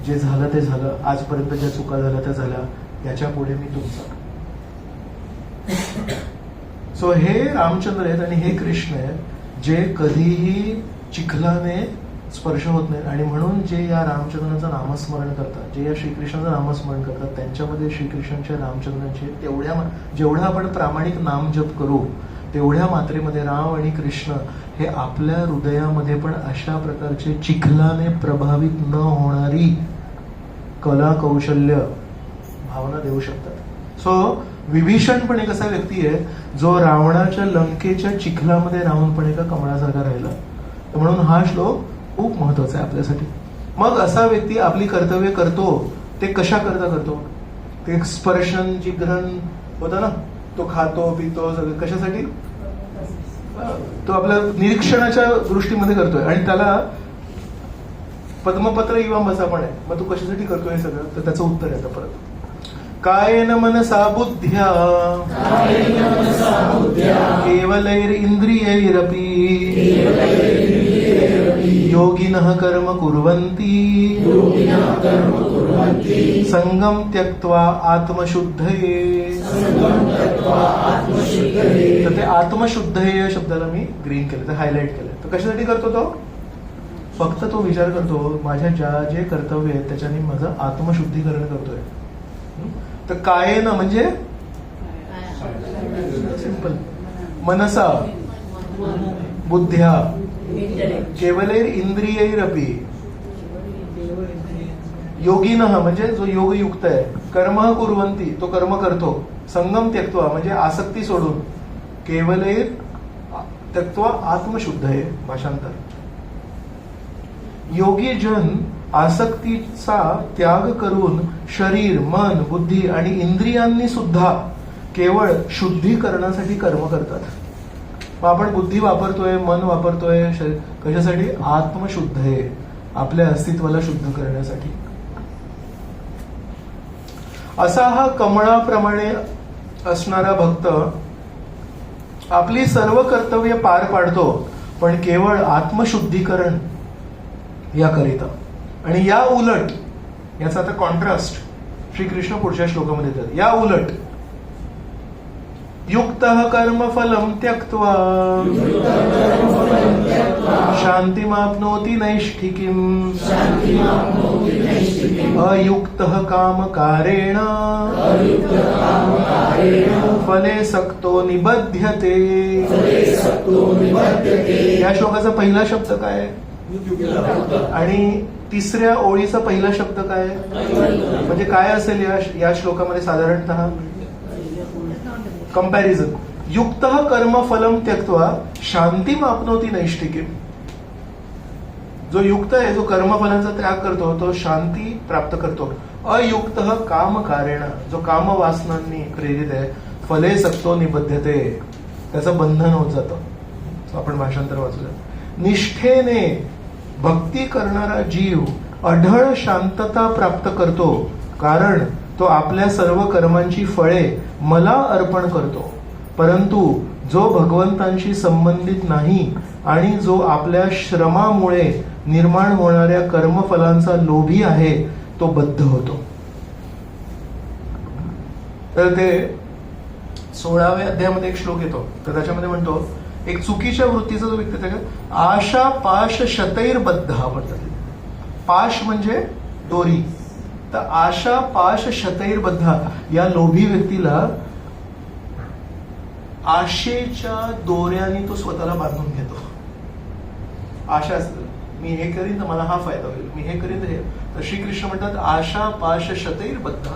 जे झालं ते झालं, आजपर्यंत ज्या चुका झाल्या त्या झाल्या, याच्या पुढे मी तुमचा. सो हे रामचंद्र आहेत आणि हे कृष्ण आहेत जे कधीही चिखलाने स्पर्श होत नाहीत. आणि म्हणून जे या रामचंद्राचं नामस्मरण करतात, जे या श्रीकृष्णाचं नामस्मरण करतात, त्यांच्यामध्ये श्रीकृष्णांच्या रामचंद्रांचे जेवढा आपण प्रामाणिक नाम जप करू तेवढ्या मात्रेमध्ये राम आणि कृष्ण हे आपल्या हृदयामध्ये पण अशा प्रकारचे चिखलाने प्रभावित न होणारी कला कौशल्य भावना देऊ शकतात. सो विभीषण पण एक असा व्यक्ती आहे जो रावणाच्या लंकेच्या चिखलामध्ये राहून पण एका कमळासारखा राहिला. म्हणून हा श्लोक खूप महत्वाचा आहे आपल्यासाठी. मग असा व्यक्ती आपली कर्तव्य करतो ते कशा करता करतो? ते स्पर्शन जिघ्रन होतं ना, तो खातो पितो सगळं कशासाठी? तो आपल्या निरीक्षणाच्या दृष्टीमध्ये करतोय आणि त्याला पद्मपत्र इवांबसा पण आहे. मग तू कशासाठी करतोय हे सगळं? तर त्याचं उत्तर आहे आता परत. कायेन मनसा बुद्ध्या केवलैर इंद्रियैरपि योगिनः कर्म कुर्वन्ति संगम त्यक्त्वा आत्मशुद्धये. तर ते आत्मशुद्धये या शब्दाला मी ग्रीन केलं, ते हायलाइट केलं. तर कशासाठी करतो तो? फक्त तो विचार करतो माझ्या जे कर्तव्य आहेत त्याच्याने माझं आत्मशुद्धीकरण करतोय. तर कायेन म्हणजे सिंपल, मनसा बुद्ध्या केवलैर इंद्रियैरपि योगिनः म्हणजे जो योगयुक्त आहे, कर्म कुर्वन्ति तो कर्म करतो, संगम त्यक्त्वा म्हणजे आसक्ती सोडून, केवलैर त्यक्त्वा आत्मशुद्धये. भाषांतर. योगी जन आसक्तीचा त्याग करून शरीर, मन, बुद्धी आणि इंद्रियांनी सुद्धा केवळ शुद्धीकरणासाठी कर्म करतात. मग आपण बुद्धी वापरतोय, मन वापरतोय कशासाठी? आत्मशुद्ध आहे, आपल्या अस्तित्वाला शुद्ध करण्यासाठी. असा हा कमळाप्रमाणे असणारा भक्त आपली सर्व कर्तव्य पार पाडतो, पण केवळ आत्मशुद्धीकरण याकरिता. आणि या उलट, याचा आता कॉन्ट्रास्ट श्रीकृष्ण पुढच्या श्लोकामध्ये देतात. या उलट युक्तः कर्मफलं त्यक्त्वा शान्तिमाप्नोति नैष्ठिकीम् अयुक्तः कामकारेण फले सक्तो निबध्यते. या श्लोकाचा पहिला शब्द काय आहे? आणि तिसऱ्या ओळीचा पहिला शब्द काय आहे? म्हणजे काय असेल या श्लोकामध्ये साधारणतः? कंपॅरिझन. युक्तः कर्म फलम त्यक्त्वा शांती मापनोती नैष्ठिकीम. जो युक्त आहे, जो कर्मफलांचा त्याग करतो, तो शांती प्राप्त करतो. अयुक्तः काम कारेण, जो काम वासनांनी प्रेरित आहे, फले सक्तो निबद्धते, त्याचं बंधन होत जातं. आपण भाषांतर वाचूया. निष्ठेने भक्ती करणारा जीव अढळ शांतता प्राप्त करतो, कारण तो आपल्या सर्व कर्मांची फळे मला अर्पण करतो. परंतु जो भगवंतांशी संबंधित नाही आणि जो आपल्या श्रमामुळे निर्माण होणाऱ्या कर्मफलांचा लोभी आहे, तो बद्ध होतो. तर ते 16व्या अध्यायामध्ये एक श्लोक येतो. तर त्याच्यामध्ये म्हणतो, एक चुकीच्या वृत्तीचा जो व्यक्ती आहे, आशा पाश शतैर्बद्ध म्हणतात. पाश म्हणजे दोरी. तर आशा पाश शतैर्बद्ध या लोभी व्यक्तीला आशेच्या दोऱ्याने तो स्वतःला बांधून घेतो. आशा मी हे करीन तर मला हा फायदा होईल, मी हे करीन तर श्रीकृष्ण म्हणतात आशा पाश शतैर्बद्ध.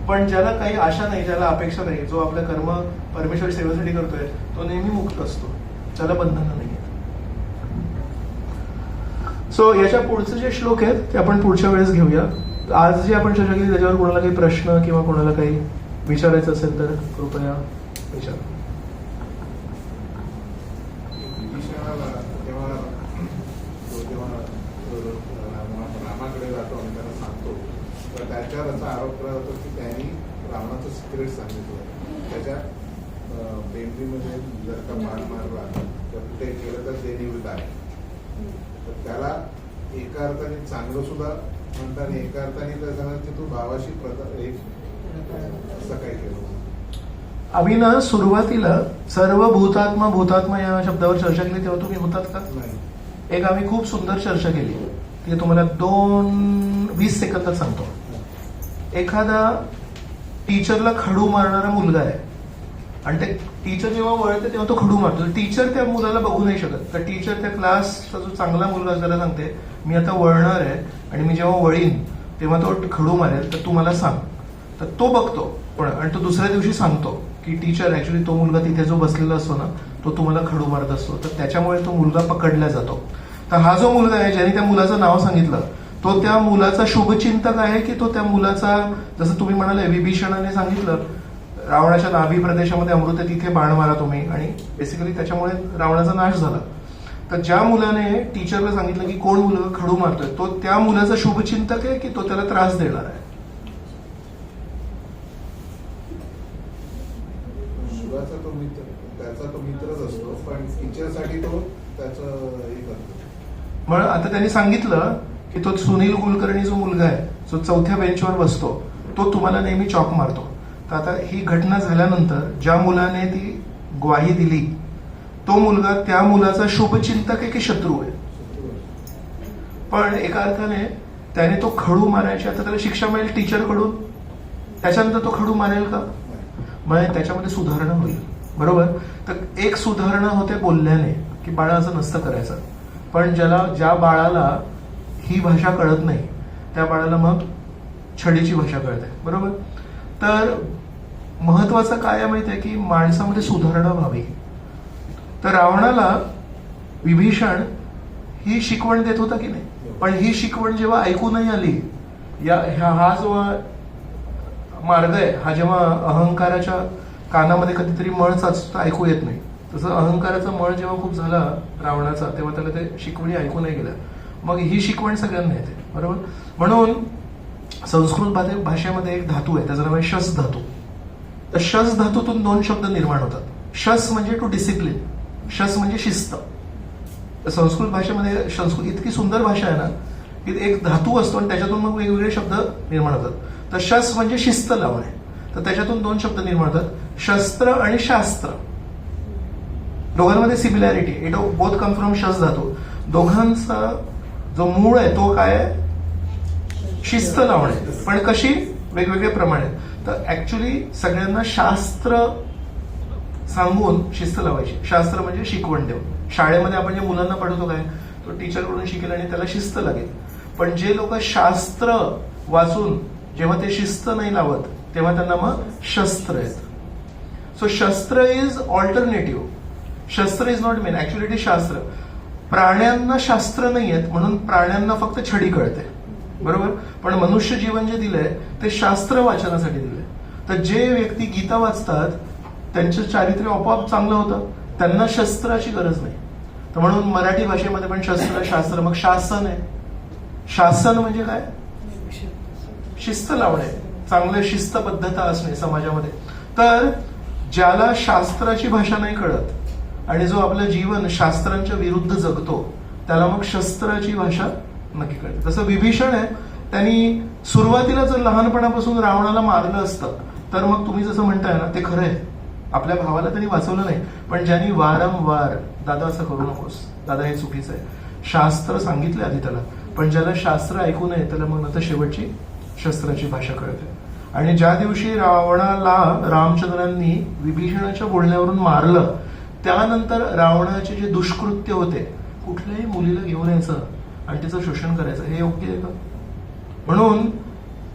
पण ज्याला काही आशा नाही, ज्याला अपेक्षा नाही, जो आपल्या कर्म परमेश्वर सेवेसाठी करतोय, तो नेहमी मुक्त असतो, त्याला बंधन नाही. सो याच्या पुढचे जे श्लोक आहेत ते आपण पुढच्या वेळेस घेऊया. आज जे आपण चर्चा केली त्याच्यावर कोणाला काही प्रश्न किंवा कोणाला काही विचारायचं असेल तर कृपया विचारा. रामाकडे जातो आणि त्यांना सांगतो, तर त्याच्यावर असा आरोप केला जातो की त्यांनी रावणाचं सिक्रेट सांगितलं. त्याच्या बेंबीमध्ये जर का बाण मारला तर ते केलं तर ते निवृत्त आहे. तर त्याला एका अर्थाने चांगलं सुद्धा म्हणतात आणि एका अर्थाने त्याचा की तू भावाशी असं काय केलं. आम्ही ना सुरुवातीला सर्व भूतात्मा भूतात्मा या शब्दावर चर्चा केली, तेव्हा तुम्ही होतात का? नाही. एक आम्ही खूप सुंदर चर्चा केली, ती तुम्हाला 20 सेकंदात सांगतो. एखादा टीचरला खडू मारणारा मुलगा आहे आणि ते टीचर जेव्हा वळते तेव्हा तो खडू मारतो. टीचर त्या मुलाला बघू नाही शकत. तर टीचर त्या क्लासचा जो चांगला मुलगा त्याला सांगते, मी आता वळणार आहे आणि मी जेव्हा वळीन तेव्हा तो खडू मारेल, तर तू मला सांग. तर तो बघतो पण, आणि तो दुसऱ्या दिवशी सांगतो की टीचर ऍक्च्युली तो मुलगा तिथे जो बसलेला असतो ना, तो तुम्हाला खडू मारत असतो. तर त्याच्यामुळे तो मुलगा पकडला जातो. तर हा जो मुलगा आहे ज्याने त्या मुलाचं नाव सांगितलं, तो त्या मुलाचा शुभचिंतक आहे की तो त्या मुलाचा, जसं तुम्ही म्हणाले विभीषणाने सांगितलं रावणाच्या नाभी प्रदेशामध्ये अमृत आहे, तिथे बाण मारा तुम्ही, आणि बेसिकली त्याच्यामुळे रावणाचा नाश झाला. तर ज्या मुलाने टीचरला सांगितलं की कोण मुलगा खडू मारतोय, तो त्या मुलाचा शुभचिंतक आहे की तो त्याला त्रास देणार आहे? शिवाचा तो मित्र, त्याचा तो मित्रच असतो, पण टीचरसाठी तो त्याचं हे करतो. मग आता त्यांनी सांगितलं की तो सुनील कुलकर्णी जो मुलगा आहे, जो 4थ्या बेंचवर बसतो, तो तुम्हाला नेहमी चॉक मारतो. तर आता ही घटना झाल्यानंतर ज्या मुलाने ती ग्वाही दिली, तो मुलगा त्या मुलाचा शुभचिंतक आहे की शत्रू आहे? पण एका अर्थाने त्याने तो खडू मारायची, आता त्याला शिक्षा मिळेल टीचरकडून, त्याच्यानंतर तो खडू मारेल का? मग त्याच्यामध्ये सुधारणा होईल, बरोबर? तर एक सुधारणा होते बोलल्याने की बाळा असं नसतं करायचं. पण ज्या बाळाला ही भाषा कळत नाही, त्या बाळाला मग छडीची भाषा कळते, बरोबर? तर महत्वाचं काय आहे माहिती आहे की माणसामध्ये सुधारणा व्हावी. तर रावणाला विभीषण ही शिकवण देत होता की नाही, पण ही शिकवण जेव्हा ऐकू नाही आली, हा जो मार्ग आहे, हा जेव्हा अहंकाराच्या कानामध्ये कधीतरी मळ चाचतो ऐकू येत नाही, तसं अहंकाराचा मळ जेव्हा खूप झाला रावणाचा, तेव्हा त्याला ते शिकवणी ऐकू नाही गेल्या. मग ही शिकवण सगळ्यांना येते, बरोबर? म्हणून संस्कृत भाषेमध्ये एक धातू आहे, त्याचं नाव आहे शस धातू. तर शस धातूतून 2 शब्द निर्माण होतात. शस म्हणजे टू डिसिप्लिन, शस म्हणजे शिस्त. तर संस्कृत भाषेमध्ये, संस्कृत इतकी सुंदर भाषा आहे ना की एक धातू असतो आणि त्याच्यातून मग वेगवेगळे शब्द निर्माण होतात. तर शस म्हणजे शिस्त लावणे, तर त्याच्यातून 2 शब्द निर्माण होतात, शस्त्र आणि शास्त्र. दोघांमध्ये similarity, it both come from शस धातू. दोघांचा जो मूळ आहे तो काय आहे? शिस्त लावणे, पण कशी? वेगवेगळे प्रमाणे. तर ऍक्च्युली सगळ्यांना शास्त्र सांगून शिस्त लावायची. शास्त्र म्हणजे शिकवण देऊ. शाळेमध्ये आपण जे मुलांना पढवतो काय, तो टीचरकडून शिकेल आणि त्याला शिस्त लागेल. पण जे लोक शास्त्र वाचून जेव्हा ते शिस्त नाही लावत, तेव्हा त्यांना मग शस्त्र आहेत. सो शस्त्र इज ऑल्टरनेटिव्ह, शस्त्र is not main, actually it is शास्त्र. प्राण्यांना शास्त्र नाही आहेत म्हणून प्राण्यांना फक्त छडी कळते, बरोबर? पण मनुष्य जीवन जे दिलंय ते शास्त्र वाचनासाठी दिलंय. तर जे व्यक्ती गीता वाचतात त्यांचं चारित्र्य आपोआप चांगलं होतं, त्यांना शस्त्राची गरज नाही. तर म्हणून मराठी भाषेमध्ये पण शस्त्र, शास्त्र, मग शासन आहे. शासन म्हणजे काय? शिस्त लावणे, चांगलं शिस्तबद्धता असणे समाजामध्ये. तर ज्याला शास्त्राची भाषा नाही कळत आणि जो आपलं जीवन शास्त्रांच्या विरुद्ध जगतो, त्याला मग शस्त्राची भाषा नक्की कळते. तसं विभीषण आहे, त्यांनी सुरुवातीला जर लहानपणापासून रावणाला मारलं असतं तर मग तुम्ही जसं म्हणताय ना ते खरं आहे, आपल्या भावाला त्यांनी वाचवलं नाही. पण ज्यांनी वारंवार दादा असं करू नकोस, दादा हे चुकीचं आहे, शास्त्र सांगितले आधी त्याला, पण ज्याला शास्त्र ऐकू नये त्याला मग नंतर शेवटची शस्त्राची भाषा कळते. आणि ज्या दिवशी रावणाला रामचंद्रांनी विभीषणाच्या बोलण्यावरून मारलं, त्यानंतर रावणाचे जे दुष्कृत्य होते, कुठल्याही मुलीला घेऊन यायचं आणि तिचं शोषण करायचं, हे योग्य आहे का? म्हणून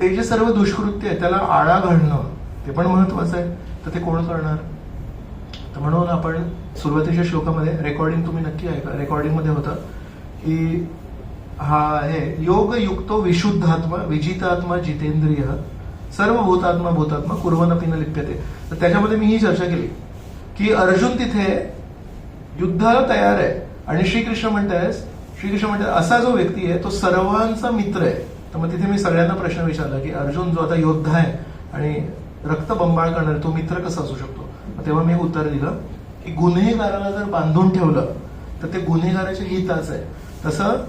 ते जे सर्व दुष्कृत्य आहे त्याला आळा घालणं ते पण महत्वाचं आहे. तर ते कोण करणार? तर म्हणून आपण सुरुवातीच्या श्लोकामध्ये, रेकॉर्डिंग तुम्ही नक्की ऐका, रेकॉर्डिंग मध्ये होतं की हा आहे योग युक्तो विशुद्धात्मा विजितात्मा जितेंद्रिय सर्व भूतात्मा भूतात्मा कुर्वनपि न लिप्यते. तर त्याच्यामध्ये मी ही चर्चा केली की अर्जुन तिथे युद्धाला तयार आहे आणि श्रीकृष्ण म्हणतात असा जो व्यक्ती आहे तो सर्वांचा मित्र आहे. तर मग तिथे मी सगळ्यांना प्रश्न विचारला की अर्जुन जो आता योद्धा आहे आणि रक्त बंबाळ करणार, तो मित्र कसा असू शकतो? तेव्हा मी उत्तर दिलं की गुन्हेगाराला जर बांधून ठेवलं तर ते गुन्हेगाराच्या हिताचं आहे. तसं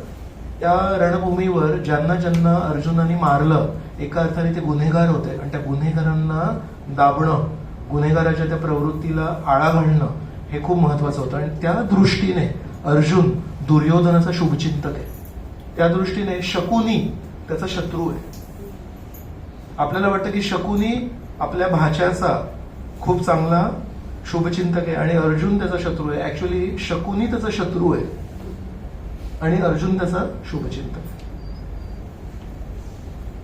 त्या रणभूमीवर ज्यांना ज्यांना अर्जुनाने मारलं, एका अर्थाने ते गुन्हेगार होते आणि त्या गुन्हेगारांना दाबणं, गुन्हेगाराच्या त्या प्रवृत्तीला आळा घालणं हे खूप महत्वाचं होतं. आणि त्या दृष्टीने अर्जुन दुर्योधनाचा शुभचिंतक आहे. त्या दृष्टीने शकुनी त्याचा शत्रू आहे. आपल्याला वाटतं की शकुनी आपल्या भाच्याचा खूप चांगला शुभचिंतक आहे आणि अर्जुन त्याचा शत्रू आहे. ऍक्च्युअली शकुनी त्याचा शत्रू आहे आणि अर्जुन त्याचा शुभचिंतक आहे.